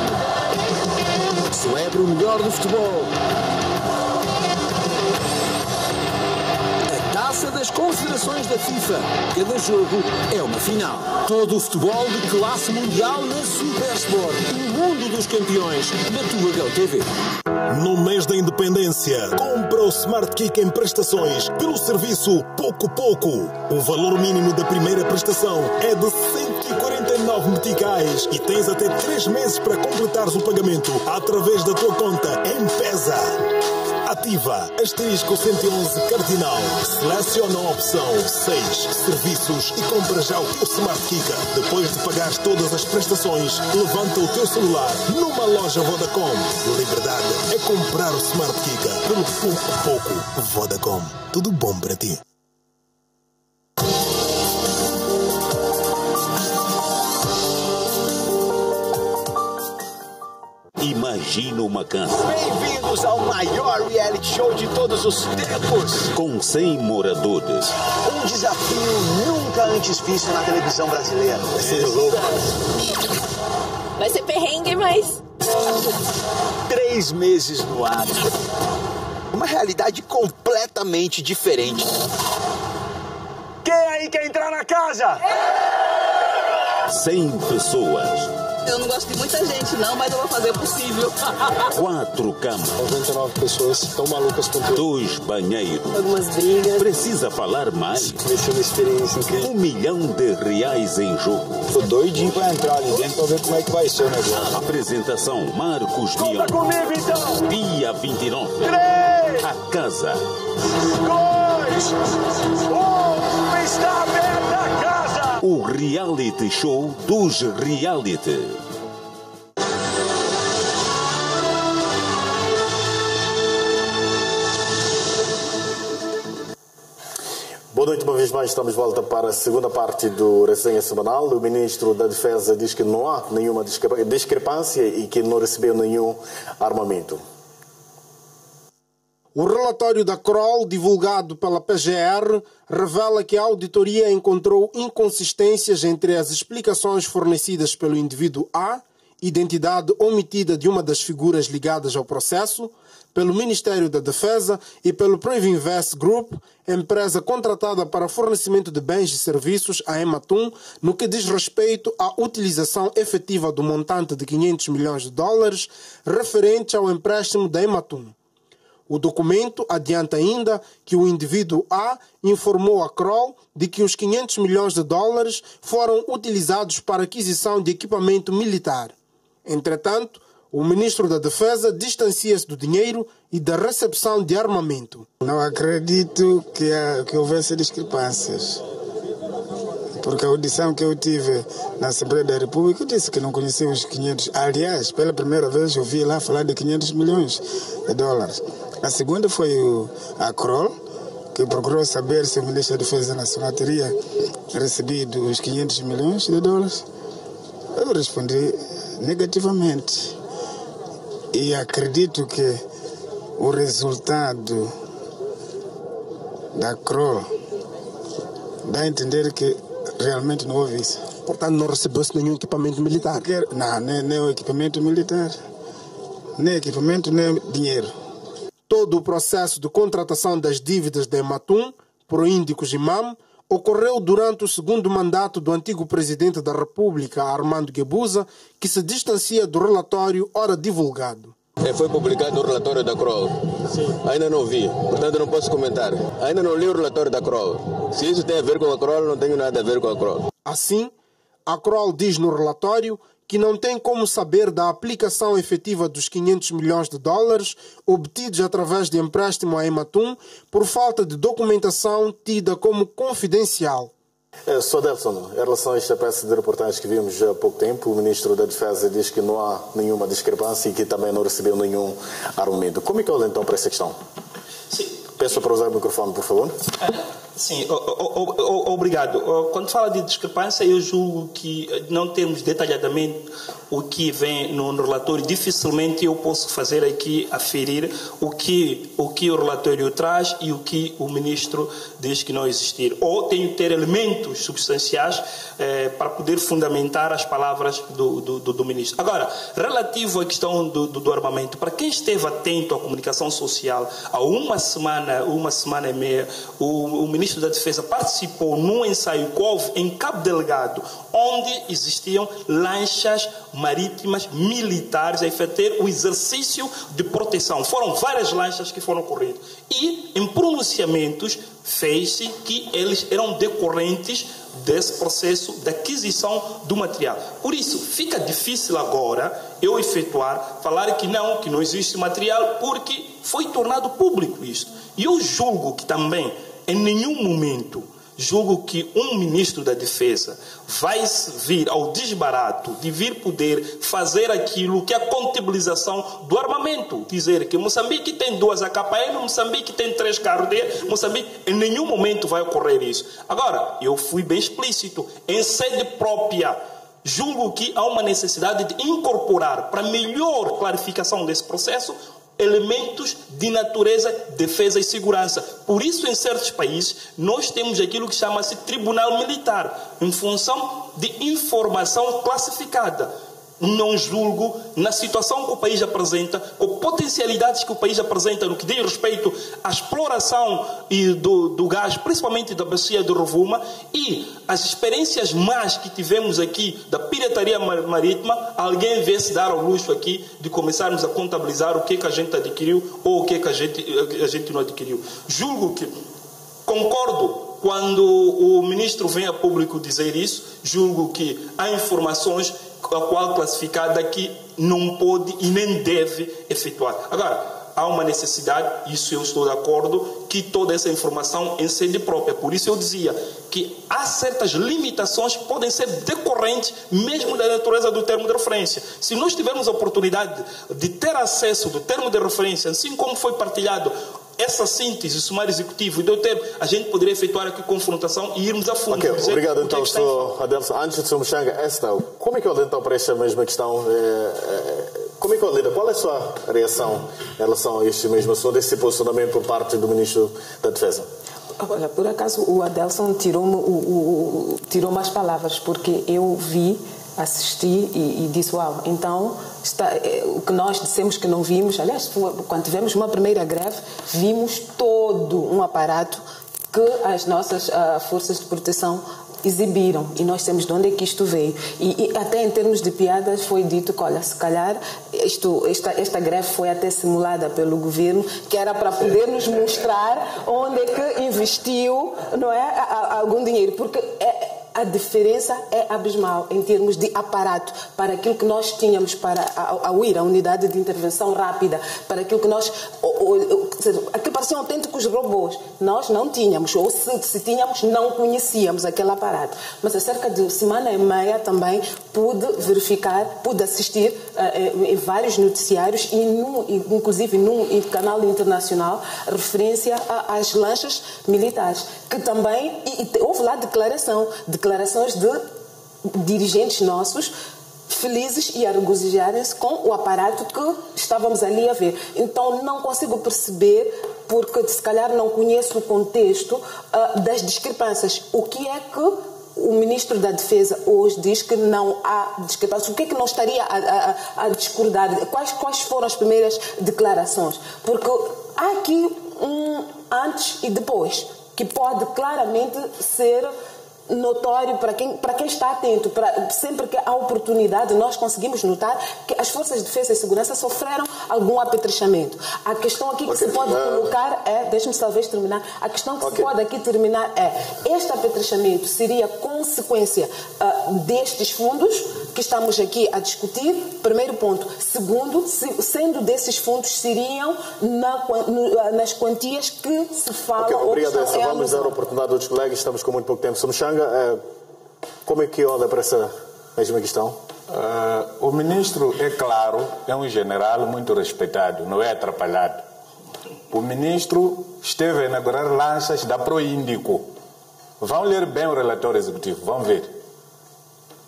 Celebre o melhor do futebol. Taça das Confederações da FIFA. Cada jogo é uma final. Todo o futebol de classe mundial na Supersport. O mundo dos campeões na tua GoTV. No mês da independência, compra o Smart Kick em prestações pelo serviço Pouco Pouco. O valor mínimo da primeira prestação é de 149 meticais e tens até 3 meses para completares o pagamento através da tua conta M-Pesa. Ativa asterisco 111 cardinal. Seleciona a opção 6 serviços e compra já o teu Smart Kika. Depois de pagar todas as prestações, levanta o teu celular numa loja Vodacom. Liberdade é comprar o Smart Kika pelo pouco. Vodacom. Tudo bom para ti. Imagina uma cansa. Bem-vindos ao maior reality show de todos os tempos. Com 100 moradores. Um desafio nunca antes visto na televisão brasileira. Vai ser louco. Vai ser perrengue, mas... 3 meses no ar. Uma realidade completamente diferente. Quem aí quer entrar na casa? 100 pessoas. Eu não gosto de muita gente, não, mas eu vou fazer o possível. 4 camas. 99 pessoas estão malucas com tudo. 2 banheiros. Algumas brigas. Precisa falar mais? Vai ser uma experiência incrível. R$1 milhão em jogo. Tô doidinho pra entrar ali dentro pra ver como é que vai ser o negócio. Apresentação Marcos Leão. Conta comigo, então. Dia 29. 3, A casa. 2, 1, está aberta a casa. O reality show dos reality. Boa noite, uma vez mais estamos de volta para a segunda parte do Resenha Semanal. O Ministro da Defesa diz que não há nenhuma discrepância e que não recebeu nenhum armamento. O relatório da Kroll, divulgado pela PGR, revela que a auditoria encontrou inconsistências entre as explicações fornecidas pelo indivíduo A, identidade omitida de uma das figuras ligadas ao processo, pelo Ministério da Defesa e pelo Previnvest Group, empresa contratada para fornecimento de bens e serviços à Ematum, no que diz respeito à utilização efetiva do montante de $500 milhões referente ao empréstimo da Ematum. O documento adianta ainda que o indivíduo A informou a Kroll de que os $500 milhões foram utilizados para aquisição de equipamento militar. Entretanto, o ministro da Defesa distancia-se do dinheiro e da recepção de armamento. Não acredito que houvesse discrepâncias. Porque a audição que eu tive na Assembleia da República disse que não conhecia os 500. Aliás, pela primeira vez eu vi lá falar de $500 milhões. A segunda foi a Kroll, que procurou saber se o Ministério da Defesa Nacional teria recebido os $500 milhões. Eu respondi negativamente. E acredito que o resultado da Kroll dá a entender que realmente não houve isso. Portanto, não recebeu-se nenhum equipamento militar? Não, nem o equipamento militar, nem equipamento, nem dinheiro. Todo o processo de contratação das dívidas da Ematum, Proíndicos Imam, ocorreu durante o segundo mandato do antigo presidente da República, Armando Guebuza, que se distancia do relatório ora divulgado. Foi publicado o relatório da Kroll. Ainda não vi, portanto não posso comentar. Ainda não li o relatório da Kroll. Se isso tem a ver com a Kroll, não tenho nada a ver com a Kroll. Assim, a Kroll diz no relatório que não tem como saber da aplicação efetiva dos $500 milhões obtidos através de empréstimo à Ematum por falta de documentação tida como confidencial. Sr. Delson, em relação a esta peça de reportagem que vimos há pouco tempo, o Ministro da Defesa diz que não há nenhuma discrepância e que também não recebeu nenhum armamento. Como é que olha então para essa questão? Sim. Peço para usar o microfone, por favor. Sim, obrigado. Quando fala de discrepância, eu julgo que não temos detalhadamente o que vem no relatório. Dificilmente eu posso fazer aqui aferir o que o relatório traz e o que o ministro diz que não existir. Ou tenho que ter elementos substanciais para poder fundamentar as palavras do ministro. Agora, relativo à questão do armamento, para quem esteve atento à comunicação social, há uma semana e meia, o ministro da Defesa participou num ensaio que houve em Cabo Delgado, onde existiam lanchas marítimas militares a efetuar o exercício de proteção. Foram várias lanchas que foram corridas. E, em pronunciamentos, fez-se que eles eram decorrentes desse processo de aquisição do material. Por isso, fica difícil agora eu falar que não existe material, porque foi tornado público isto. E eu julgo que também, em nenhum momento, julgo que um ministro da Defesa vai vir ao desbarato de vir poder fazer aquilo que é a contabilização do armamento. Dizer que Moçambique tem 2 AKM, Moçambique tem 3 carros de Moçambique, em nenhum momento vai ocorrer isso. Agora, eu fui bem explícito, em sede própria, julgo que há uma necessidade de incorporar, para melhor clarificação desse processo, elementos de natureza, defesa e segurança. Por isso, em certos países, nós temos aquilo que chama-se tribunal militar, em função de informação classificada. Não julgo, na situação que o país apresenta, com potencialidades que o país apresenta no que diz respeito à exploração do gás, principalmente da bacia de Rovuma, e as experiências más que tivemos aqui da pirataria marítima, alguém vê-se dar ao luxo aqui de começarmos a contabilizar o que a gente adquiriu ou o que a gente não adquiriu. Julgo que concordo quando o ministro vem a público dizer isso, julgo que há informações a qual classificada que não pode e nem deve efetuar. Agora, há uma necessidade, isso eu estou de acordo, que toda essa informação em sede própria. Por isso eu dizia que há certas limitações que podem ser decorrentes mesmo da natureza do termo de referência. Se nós tivermos a oportunidade de ter acesso do termo de referência, assim como foi partilhado essa síntese, sumário executivo e do termo, a gente poderia efetuar aqui confrontação e irmos a fundo. Ok, obrigado então, Sr. Adelson. Antes de Sr. Moshanga, como é que olha então para esta mesma questão? Como é que olha? Qual é a sua reação em relação a este mesmo assunto, esse posicionamento por parte do Ministro da Defesa? Olha, por acaso o Adelson tirou-me as palavras, porque eu vi, assisti e disse, uau, então o que nós dissemos que não vimos, aliás, quando tivemos uma primeira greve, vimos todo um aparato que as nossas forças de proteção exibiram, e nós temos de onde é que isto veio. E até em termos de piadas foi dito que, olha, se calhar esta greve foi até simulada pelo governo, que era para poder nos mostrar onde é que investiu, não é, algum dinheiro, porque a diferença é abismal em termos de aparato para aquilo que nós tínhamos para a UIR, a Unidade de Intervenção Rápida, para aquilo que nós... Aquilo pareciam autênticos robôs. Nós não tínhamos, ou se tínhamos, não conhecíamos aquele aparato. Mas há cerca de semana e meia também pude verificar, pude assistir em vários noticiários, inclusive num canal internacional, referência às lanchas militares, que também... houve lá declarações de dirigentes nossos felizes e a regozijarem-se com o aparato que estávamos ali a ver. Então não consigo perceber, porque se calhar não conheço o contexto das discrepâncias. O que é que o Ministro da Defesa hoje diz que não há discrepâncias? O que é que não estaria a discordar? Quais foram as primeiras declarações? Porque há aqui um antes e depois, que pode claramente ser notório para quem está atento. Sempre que há oportunidade, nós conseguimos notar que as forças de defesa e segurança sofreram algum apetrechamento. A questão aqui que se pode colocar é, deixe-me talvez terminar, a questão que se pode aqui terminar é, este apetrechamento seria consequência destes fundos que estamos aqui a discutir, primeiro ponto. Segundo, sendo desses fundos, seriam nas quantias que se fala. Obrigado, vamos dar a oportunidade a outros colegas, estamos com muito pouco tempo. Sr. Moshanga, como é que olha para essa mesma questão? O ministro, é claro, é um general muito respeitado, não é atrapalhado. O ministro esteve a inaugurar lanchas da Proíndico. Vão ler bem o relatório executivo, vão ver.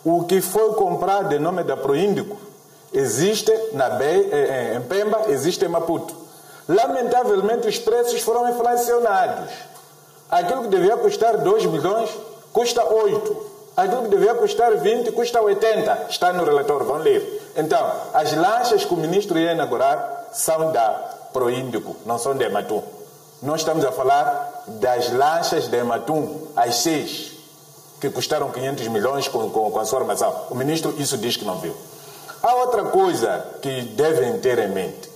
O que foi comprado em nome da Proíndico existe em Pemba, existe em Maputo. Lamentavelmente, os preços foram inflacionados. Aquilo que devia custar 2 milhões custa 8. Aquilo que devia custar 20 custa 80. Está no relatório, vão ler. Então, as lanchas que o ministro ia inaugurar são da Proíndico, não são de Ematum. Nós estamos a falar das lanchas de Ematum, as 6, que custaram 500 milhões com a sua armação. O ministro isso diz que não viu. Há outra coisa que devem ter em mente.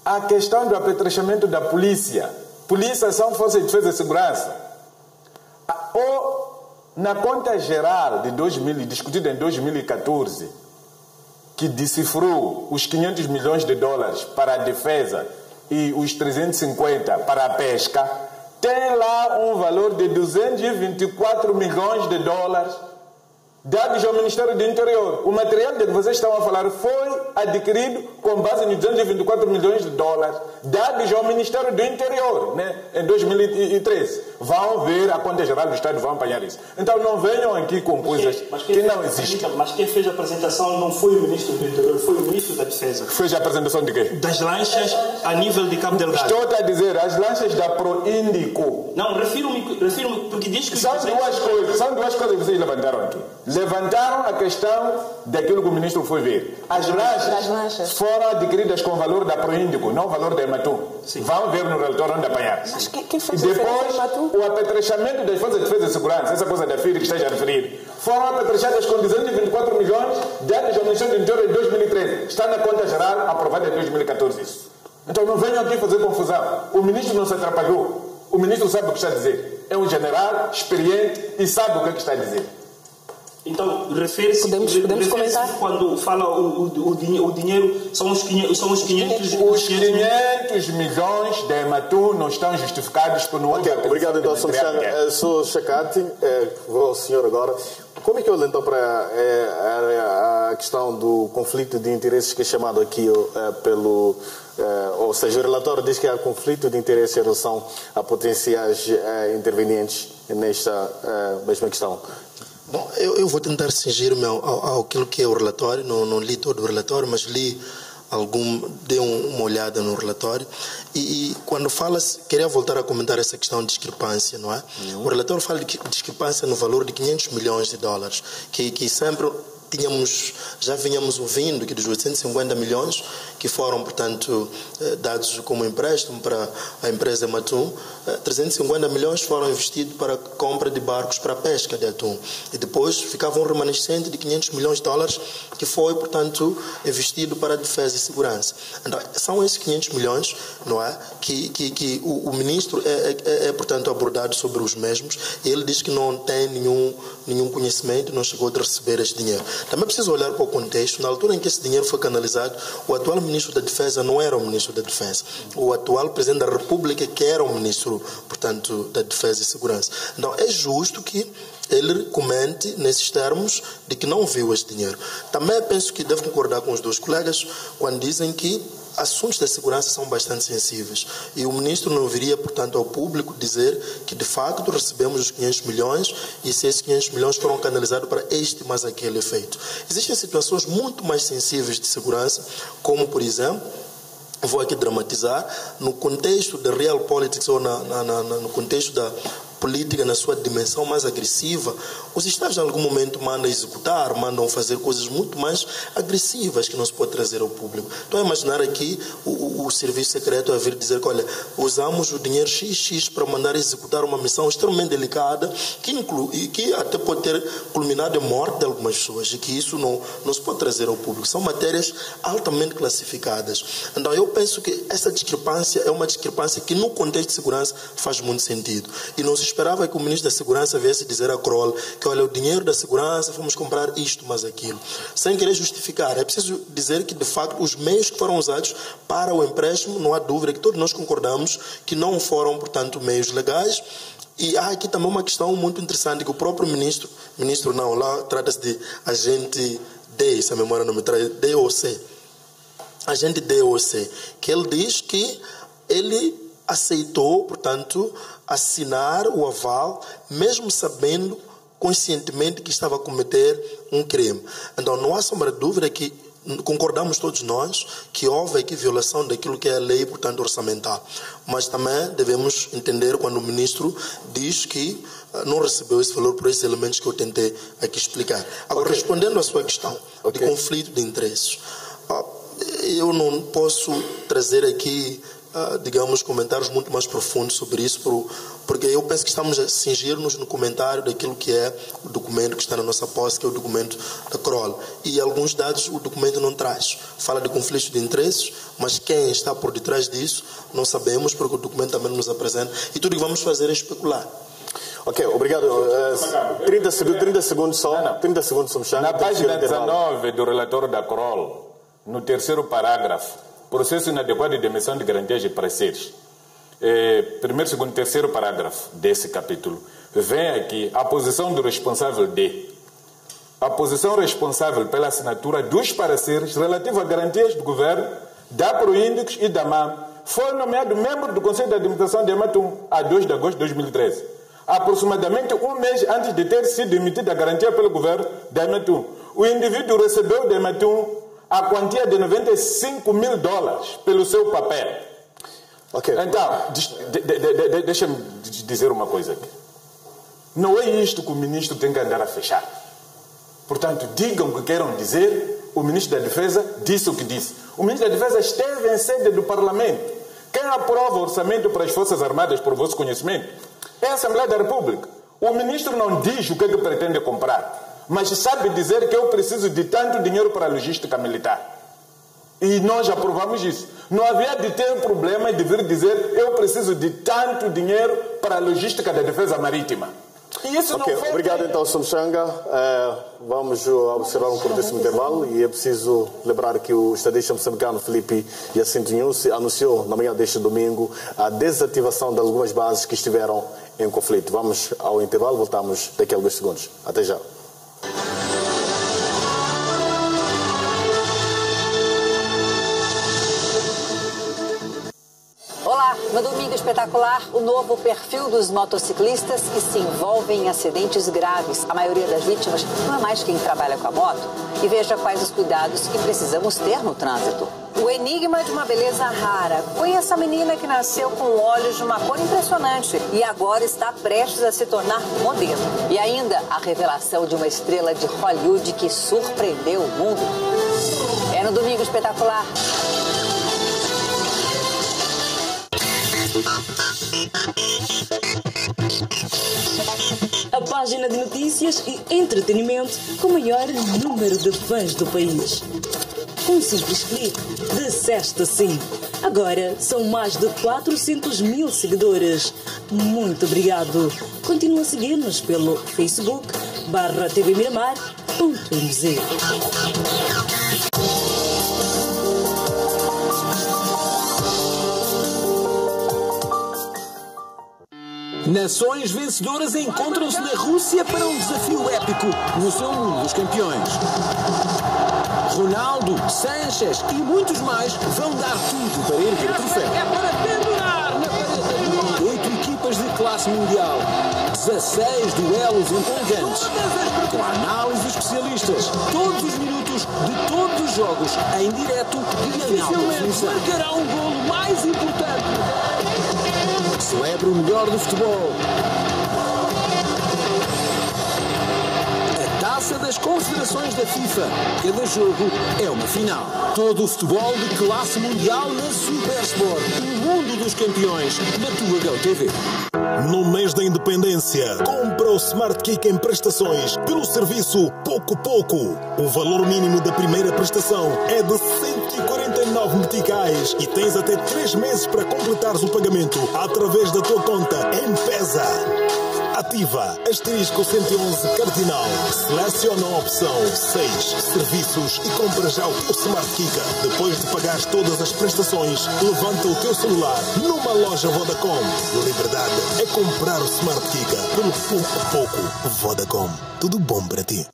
A questão do apetrechamento da polícia. Polícia são forças de defesa e segurança. Ou na conta geral de 2000, discutida em 2014, que decifrou os 500 milhões de dólares para a defesa e os 350 para a pesca, tem lá um valor de 224 milhões de dólares dados ao Ministério do Interior. O material de que vocês estão a falar foi adquirido com base em 224 milhões de dólares dados ao Ministério do Interior, né, em 2013. Vão ver a conta geral do Estado, vão apanhar isso. Então não venham aqui com coisas que não existem. Mas quem fez a apresentação não foi o Ministro do Interior, foi o Ministro da Defesa. Fez a apresentação de quê? Das lanchas a nível de Cabo Delgado. Estou a dizer, as lanchas da Proíndico. Não, refiro-me porque diz que... São duas coisas que vocês levantaram aqui. Levantaram a questão daquilo que o ministro foi ver. As lanchas foram adquiridas com o valor da Proíndico, não o valor da Ematum. Vão ver no relatório onde apanhar. Mas quem fez e depois, o apetrechamento das forças de defesa e segurança, essa coisa da FIRI que esteja a referir, foram apetrechadas com 224 milhões dados ao Ministério do Interior em 2013. Está na conta geral aprovada em 2014 isso. Então não venham aqui fazer confusão. O ministro não se atrapalhou. O ministro sabe o que está a dizer. É um general experiente e sabe o que está a dizer. Então, refere-se podemos comentar? Quando fala o dinheiro, são os 500... Os 500 milhões da Ematum não estão justificados por... Obrigado, então, sou Chacati. Vou ao senhor agora. Como é que olha, então, para a questão do conflito de interesses que é chamado aqui pelo... ou seja, o relatório diz que há conflito de interesse em relação a potenciais intervenientes nesta mesma questão. Bom, eu vou tentar cingir-me àquilo que é o relatório. Não li todo o relatório, mas li dei uma olhada no relatório. E quando fala-se, queria voltar a comentar essa questão de discrepância, não é? O relatório fala de discrepância no valor de 500 milhões de dólares, que sempre já vinhamos ouvindo que dos 850 milhões que foram, portanto, dados como empréstimo para a empresa Ematum, 350 milhões foram investidos para a compra de barcos para a pesca de atum. E depois ficava um remanescente de 500 milhões de dólares que foi, portanto, investido para a defesa e segurança. Então, são esses 500 milhões, não é, que o ministro portanto, abordado sobre os mesmos. Ele diz que não tem nenhum conhecimento, não chegou a receber esse dinheiro. Também preciso olhar para o contexto. Na altura em que esse dinheiro foi canalizado, o atual ministro da Defesa não era o ministro da Defesa. O atual presidente da República que era o ministro, portanto, da Defesa e Segurança. Então, é justo que ele comente nesses termos de que não viu esse dinheiro. Também penso que devo concordar com os dois colegas quando dizem que assuntos da segurança são bastante sensíveis e o ministro não viria, portanto, ao público dizer que de facto recebemos os 500 milhões e se esses 500 milhões foram canalizados para este mais aquele efeito. Existem situações muito mais sensíveis de segurança, como por exemplo, vou aqui dramatizar, no contexto da real politics ou no contexto da política na sua dimensão mais agressiva, os Estados em algum momento mandam fazer coisas muito mais agressivas que não se pode trazer ao público. Então, imaginar aqui o serviço secreto a vir dizer que, olha, usamos o dinheiro XX para mandar executar uma missão extremamente delicada que até pode ter culminado em morte de algumas pessoas e que isso não se pode trazer ao público. São matérias altamente classificadas. Então, eu penso que essa discrepância é uma discrepância que no contexto de segurança faz muito sentido. E não se esperava que o ministro da Segurança viesse dizer a Kroll que, olha, o dinheiro da segurança, vamos comprar isto, mas aquilo. Sem querer justificar. É preciso dizer que, de facto, os meios que foram usados para o empréstimo, não há dúvida que todos nós concordamos que não foram, portanto, meios legais. E há aqui também uma questão muito interessante que o próprio ministro não, lá trata-se de agente D, se a memória não me traz, DOC. Agente DOC, que ele diz que ele aceitou, portanto, assinar o aval, mesmo sabendo conscientemente que estava a cometer um crime. Então, não há sombra de dúvida que concordamos todos nós que houve aqui violação daquilo que é a lei, portanto, orçamental. Mas também devemos entender quando o ministro diz que não recebeu esse valor por esses elementos que eu tentei aqui explicar. Agora, respondendo à sua questão de conflito de interesses, eu não posso trazer aqui digamos, comentários muito mais profundos sobre isso, porque eu penso que estamos a cingir-nos no comentário daquilo que é o documento que está na nossa posse, que é o documento da Kroll. E alguns dados o documento não traz. Fala de conflitos de interesses, mas quem está por detrás disso não sabemos, porque o documento também não nos apresenta. E tudo que vamos fazer é especular. Ok, obrigado. 30 segundos só. 30 segundos só. Na página 19 do relatório da Kroll, no terceiro parágrafo, processo inadequado de demissão de garantias de pareceres. Primeiro, segundo, terceiro parágrafo desse capítulo. Vem aqui a posição do responsável a posição responsável pela assinatura dos pareceres relativos a garantias do governo, da Proíndices e da MAM, foi nomeado membro do Conselho de Administração de Ematum a 2 de agosto de 2013. Aproximadamente um mês antes de ter sido emitida a garantia pelo governo da Ematum, o indivíduo recebeu da Ematum a quantia de $95 mil pelo seu papel. Okay. Então, deixa-me dizer uma coisa aqui. Não é isto que o ministro tem que andar a fechar. Portanto, digam o que queiram dizer, o ministro da Defesa disse o que disse. O ministro da Defesa esteve em sede do Parlamento. Quem aprova o orçamento para as Forças Armadas, por vosso conhecimento, é a Assembleia da República. O ministro não diz o que ele pretende comprar, mas sabe dizer que eu preciso de tanto dinheiro para a logística militar. E nós aprovamos isso. Não havia de ter problema de vir dizer eu preciso de tanto dinheiro para a logística da defesa marítima. E isso não foi... Obrigado então, Somchanga. Vamos observar um curtíssimo intervalo e é preciso lembrar que o estadista moçambicano Filipe Jacinto Nyusi anunciou na manhã deste domingo a desativação de algumas bases que estiveram em conflito. Vamos ao intervalo, voltamos daqui a alguns segundos. Até já. Olá, no Domingo Espetacular, o novo perfil dos motociclistas que se envolvem em acidentes graves. A maioria das vítimas não é mais quem trabalha com a moto. E veja quais os cuidados que precisamos ter no trânsito. O enigma de uma beleza rara. Conheça a menina que nasceu com olhos de uma cor impressionante e agora está prestes a se tornar modelo. E ainda a revelação de uma estrela de Hollywood que surpreendeu o mundo. É no Domingo Espetacular. A página de notícias e entretenimento com o maior número de fãs do país. Com um simples clique, disseste sim. Agora são mais de 400 mil seguidores. Muito obrigado. Continua a seguir-nos pelo facebook.tvmiramar.mz. Nações vencedoras encontram-se na Rússia para um desafio épico no seu mundo dos campeões. Ronaldo, Sanchez e muitos mais vão dar tudo para erguer o troféu. É para pendurar na parede. 8 equipas de classe mundial, 16 duelos empolgantes, com a análise dos especialistas, todos os minutos de todos os jogos, em direto e em alta definição. Marcará um golo mais importante. Celebra o melhor do futebol. A Taça das Confederações da FIFA. Cada jogo é uma final. Todo o futebol de classe mundial na Supersport. O mundo dos campeões na tua GoTV. No mês da independência, compra o Smart Kick em prestações pelo serviço Pouco Pouco. O valor mínimo da primeira prestação é de 149 meticais e tens até 3 meses para completares o pagamento através da tua conta M-Pesa. Ativa asterisco 111 cardinal, seleciona a opção 6 serviços e compra já o teu Smart Kick. Depois de pagares todas as prestações, levanta o teu celular numa loja Vodacom. Liberdade é comprar o Smart Kick pelo Pouco Pouco. Vodacom, tudo bom para ti.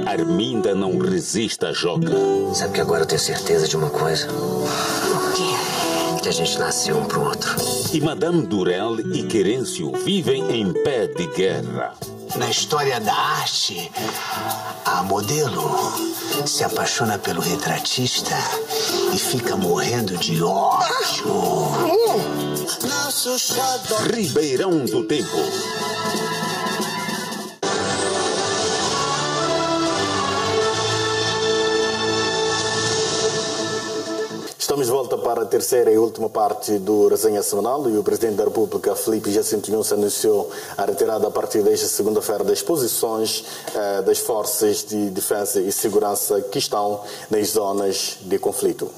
Arminda não resiste a Joca. Sabe que agora eu tenho certeza de uma coisa? O quê? Que a gente nasceu um pro outro. E Madame Durel e Querêncio vivem em pé de guerra. Na história da arte, a modelo se apaixona pelo retratista e fica morrendo de ódio. Ribeirão do Tempo. Estamos de volta para a terceira e última parte do Resenha Semanal e o Presidente da República, Filipe Jacinto Nunes, anunciou a retirada a partir desta segunda-feira das posições das forças de defesa e segurança que estão nas zonas de conflito.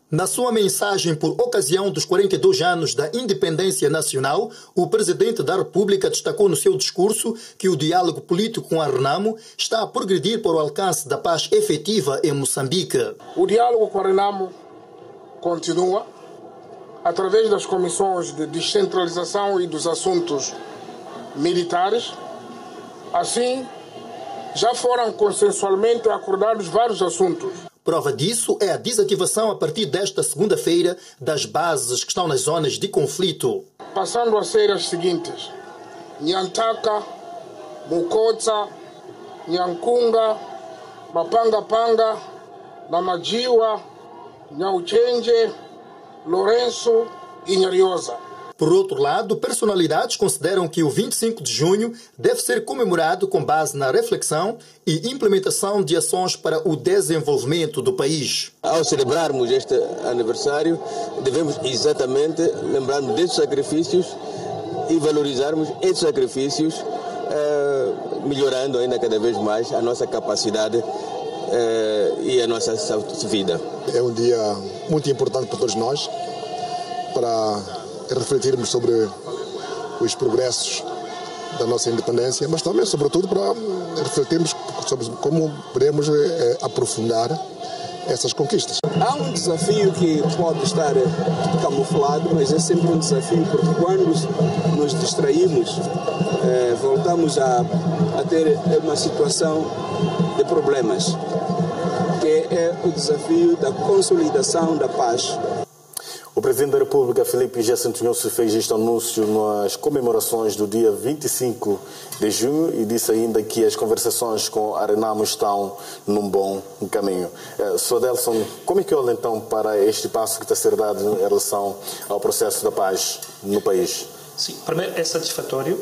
Na sua mensagem por ocasião dos 42 anos da independência nacional, o Presidente da República destacou no seu discurso que o diálogo político com a Renamo está a progredir para o alcance da paz efetiva em Moçambique. O diálogo com a Renamo continua através das comissões de descentralização e dos assuntos militares. Assim, já foram consensualmente acordados vários assuntos. Prova disso é a desativação a partir desta segunda-feira das bases que estão nas zonas de conflito. Passando a ser as seguintes: Nhantaka, Mukotsa, Nhancunga, Mapanga-Panga, Namajiwa, Nhauchenje, Lourenço e Nhariosa. Por outro lado, personalidades consideram que o 25 de junho deve ser comemorado com base na reflexão e implementação de ações para o desenvolvimento do país. Ao celebrarmos este aniversário, devemos exatamente lembrarmos desses sacrifícios e valorizarmos esses sacrifícios, melhorando ainda cada vez mais a nossa capacidade e a nossa vida. É um dia muito importante para todos nós, para refletirmos sobre os progressos da nossa independência, mas também, sobretudo, para refletirmos sobre como podemos aprofundar essas conquistas. Há um desafio que pode estar camuflado, mas é sempre um desafio, porque quando nos distraímos, voltamos a ter uma situação de problemas, que é o desafio da consolidação da paz. O Presidente da República, Filipe Jacinto Nunes, fez este anúncio nas comemorações do dia 25 de junho e disse ainda que as conversações com a Renamo estão num bom caminho. Sr. Adelson, como é que olha então para este passo que está a ser dado em relação ao processo da paz no país? Sim, para mim é satisfatório.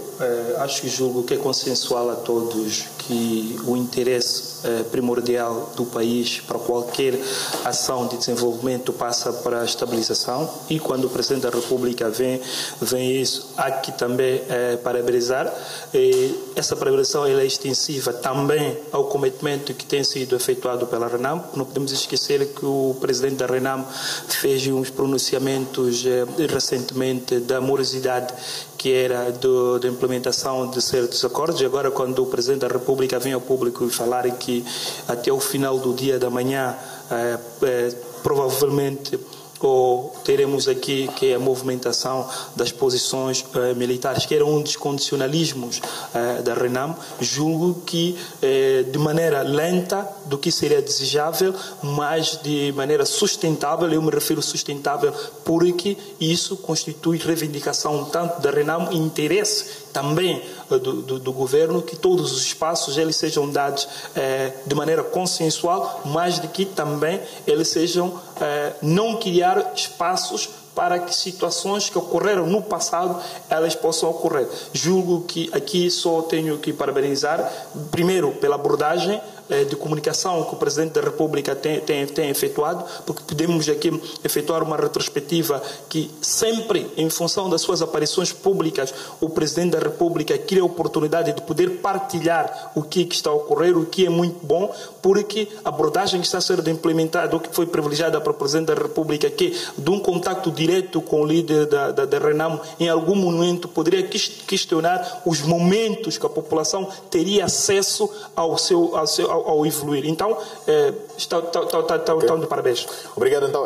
Acho e julgo que é consensual a todos que o interesse primordial do país para qualquer ação de desenvolvimento passa para a estabilização, e quando o Presidente da República vem isso, há que também parabenizar. Essa parabenização é extensiva também ao cometimento que tem sido efetuado pela Renamo. Não podemos esquecer que o Presidente da Renamo fez uns pronunciamentos recentemente da morosidade que era da implementação de certos acordos, e agora quando o Presidente da República vem ao público e falar que até o final do dia da manhã provavelmente teremos aqui que é a movimentação das posições militares, que era um dos condicionalismos da Renamo. Julgo que de maneira lenta do que seria desejável, mas de maneira sustentável. Eu me refiro sustentável porque isso constitui reivindicação tanto da Renamo e interesse também do governo, que todos os espaços eles sejam dados de maneira consensual, mas de que também eles sejam não criar espaços para que situações que ocorreram no passado elas possam ocorrer. Julgo que aqui só tenho que parabenizar, primeiro, pela abordagem de comunicação que o Presidente da República tem efetuado, porque podemos aqui efetuar uma retrospectiva que sempre, em função das suas aparições públicas, o Presidente da República cria a oportunidade de poder partilhar o que está a ocorrer, o que é muito bom, porque a abordagem que está a ser implementada, o que foi privilegiada para o Presidente da República, que de um contacto direto com o líder da Renamo, em algum momento poderia questionar os momentos que a população teria acesso ao evoluir. Então, estão de parabéns. Obrigado. Então,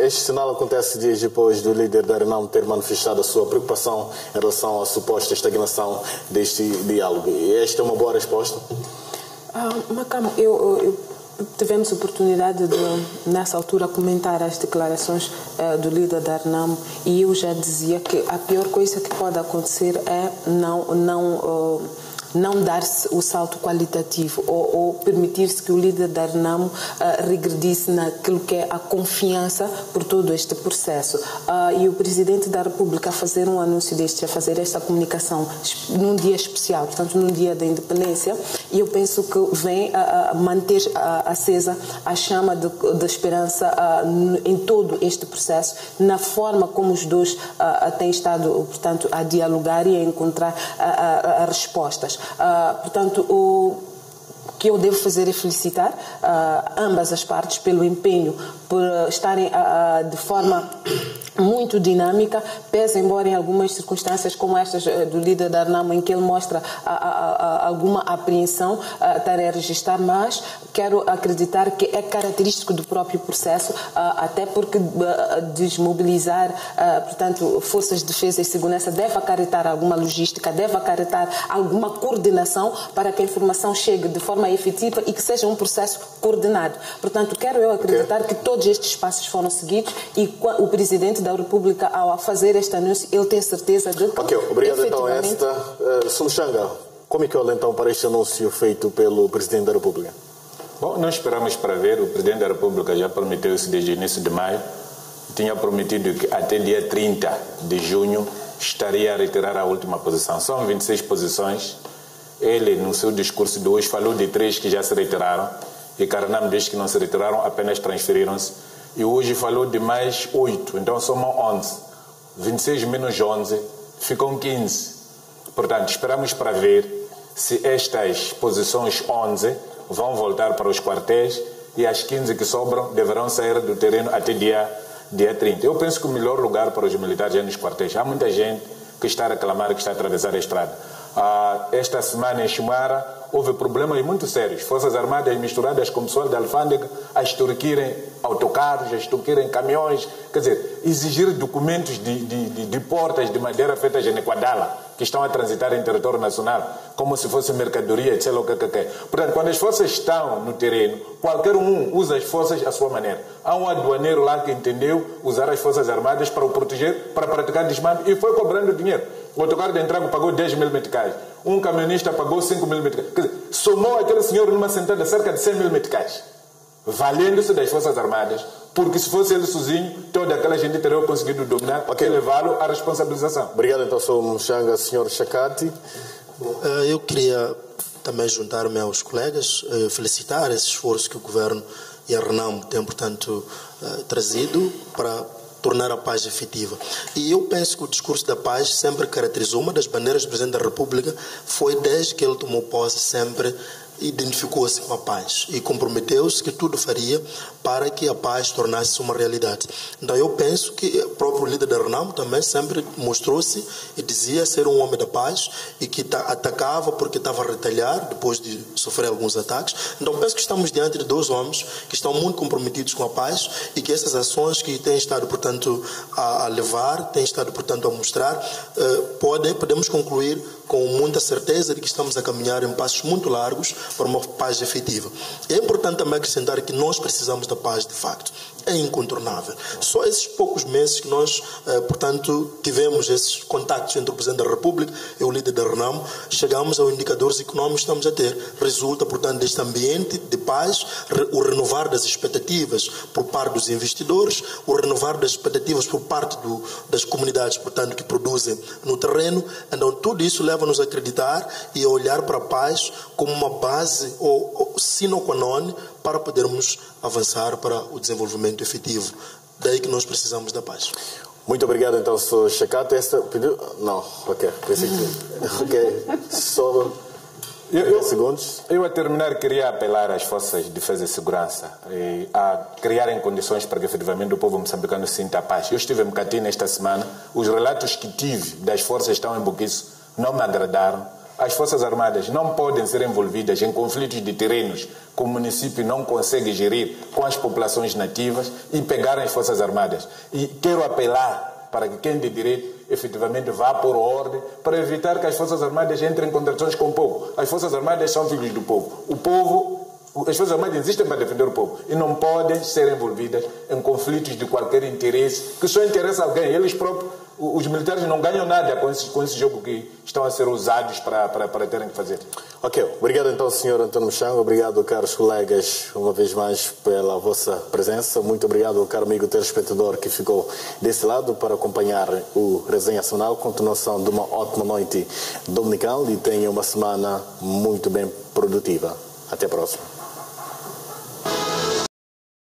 este sinal acontece dias depois do líder da Renamo ter manifestado a sua preocupação em relação à suposta estagnação deste diálogo. E esta é uma boa resposta? Macam, tivemos a oportunidade de, nessa altura, comentar as declarações do líder da Renamo, e eu já dizia que a pior coisa que pode acontecer é não dar-se o salto qualitativo ou permitir-se que o líder da Renamo regredisse naquilo que é a confiança por todo este processo. E o Presidente da República a fazer um anúncio deste, a fazer esta comunicação num dia especial, portanto num dia da independência, e eu penso que vem a manter acesa a chama de esperança em todo este processo, na forma como os dois têm estado, portanto, a dialogar e a encontrar respostas. Portanto, o que eu devo fazer é felicitar ambas as partes pelo empenho, por estarem de forma muito dinâmica, pese embora em algumas circunstâncias como estas do líder da Renamo, em que ele mostra alguma apreensão, estarem a registrar, mas quero acreditar que é característico do próprio processo, até porque desmobilizar, portanto, forças de defesa e segurança deve acarretar alguma logística, deve acarretar alguma coordenação para que a informação chegue de forma efetiva e que seja um processo coordenado. Portanto, quero eu acreditar que todos estes passos foram seguidos e o Presidente da República, ao fazer este anúncio, ele tem certeza de que... Ok, obrigado então a esta. Sumushanga, como é que olha então para este anúncio feito pelo Presidente da República? Bom, nós esperamos para ver. O Presidente da República já prometeu isso desde o início de maio. Tinha prometido que até dia 30 de junho estaria a retirar a última posição. São 26 posições. Ele, no seu discurso de hoje, falou de 3 que já se retiraram. E Renamo diz que não se retiraram, apenas transferiram-se. E hoje falou de mais 8, então somam 11. 26 menos 11, ficam 15. Portanto, esperamos para ver se estas posições 11 vão voltar para os quartéis e as 15 que sobram deverão sair do terreno até dia 30. Eu penso que o melhor lugar para os militares é nos quartéis. Há muita gente que está a reclamar, que está a atravessar a estrada. Esta semana em Chumara houve problemas muito sérios. Forças Armadas misturadas com pessoal da alfândega a extorquirem autocarros, a extorquirem caminhões, quer dizer, exigir documentos de portas de madeira feitas em Equadala, que estão a transitar em território nacional, como se fosse mercadoria, sei lá o que. Portanto, quando as forças estão no terreno, qualquer um usa as forças à sua maneira. Há um aduaneiro lá que entendeu usar as Forças Armadas para o proteger, para praticar desmame, e foi cobrando dinheiro. O autocarro de entrada pagou 10 mil meticais. Um camionista pagou 5 mil meticais. Quer dizer, somou aquele senhor numa sentada cerca de 100 mil meticais, valendo-se das Forças Armadas, porque se fosse ele sozinho, toda aquela gente teria conseguido dominar e levá-lo à responsabilização. Obrigado, então, Sr. Mushanga. Sr. Shakati. Eu queria também juntar-me aos colegas, felicitar esse esforço que o Governo e a Renamo têm, portanto, trazido para tornar a paz efetiva. E eu penso que o discurso da paz sempre caracterizou, uma das bandeiras do Presidente da República foi, desde que ele tomou posse, sempre identificou-se com a paz e comprometeu-se que tudo faria para que a paz tornasse uma realidade. Então eu penso que o próprio líder da Renamo também sempre mostrou-se e dizia ser um homem da paz e que atacava porque estava a retalhar depois de sofrer alguns ataques. Então penso que estamos diante de 2 homens que estão muito comprometidos com a paz e que essas ações que têm estado, portanto, a levar, têm estado, portanto, a mostrar, podemos concluir com muita certeza de que estamos a caminhar em passos muito largos para uma paz efetiva. É importante também acrescentar que nós precisamos da paz de facto. É incontornável. Só esses poucos meses que nós, portanto, tivemos esses contactos entre o Presidente da República e o líder da Renamo, chegamos aos indicadores econômicos que estamos a ter. Resulta, portanto, deste ambiente de paz, o renovar das expectativas por parte dos investidores, o renovar das expectativas por parte das comunidades, portanto, que produzem no terreno. Então, tudo isso leva-nos a acreditar e a olhar para a paz como uma base ou sine qua non para podermos avançar para o desenvolvimento efetivo. Daí que nós precisamos da paz. Muito obrigado, então, Sr. Shakati. Não, ok. Pensei que... Ok. Só... segundos. Eu, a terminar, queria apelar às Forças de Defesa e Segurança a criarem condições para que, efetivamente, o povo moçambicano sinta a paz. Eu estive em Mcatina esta semana. Os relatos que tive das forças que estão em Buquiço não me agradaram. As Forças Armadas não podem ser envolvidas em conflitos de terrenos que o município não consegue gerir com as populações nativas e pegarem as Forças Armadas. E quero apelar para que quem de direito efetivamente vá por ordem para evitar que as Forças Armadas entrem em contradições com o povo. As Forças Armadas são filhos do povo. As Forças Armadas existem para defender o povo e não podem ser envolvidas em conflitos de qualquer interesse, que só interessa alguém. Eles próprios, os militares não ganham nada com esse jogo que estão a ser usados para terem que fazer. Ok, obrigado então, senhor António Mochango, obrigado, caros colegas, uma vez mais pela vossa presença. Muito obrigado, caro amigo telespectador que ficou desse lado para acompanhar o Resenha Semanal. Continuação de uma ótima noite dominical e tenha uma semana muito bem produtiva. Até a próxima.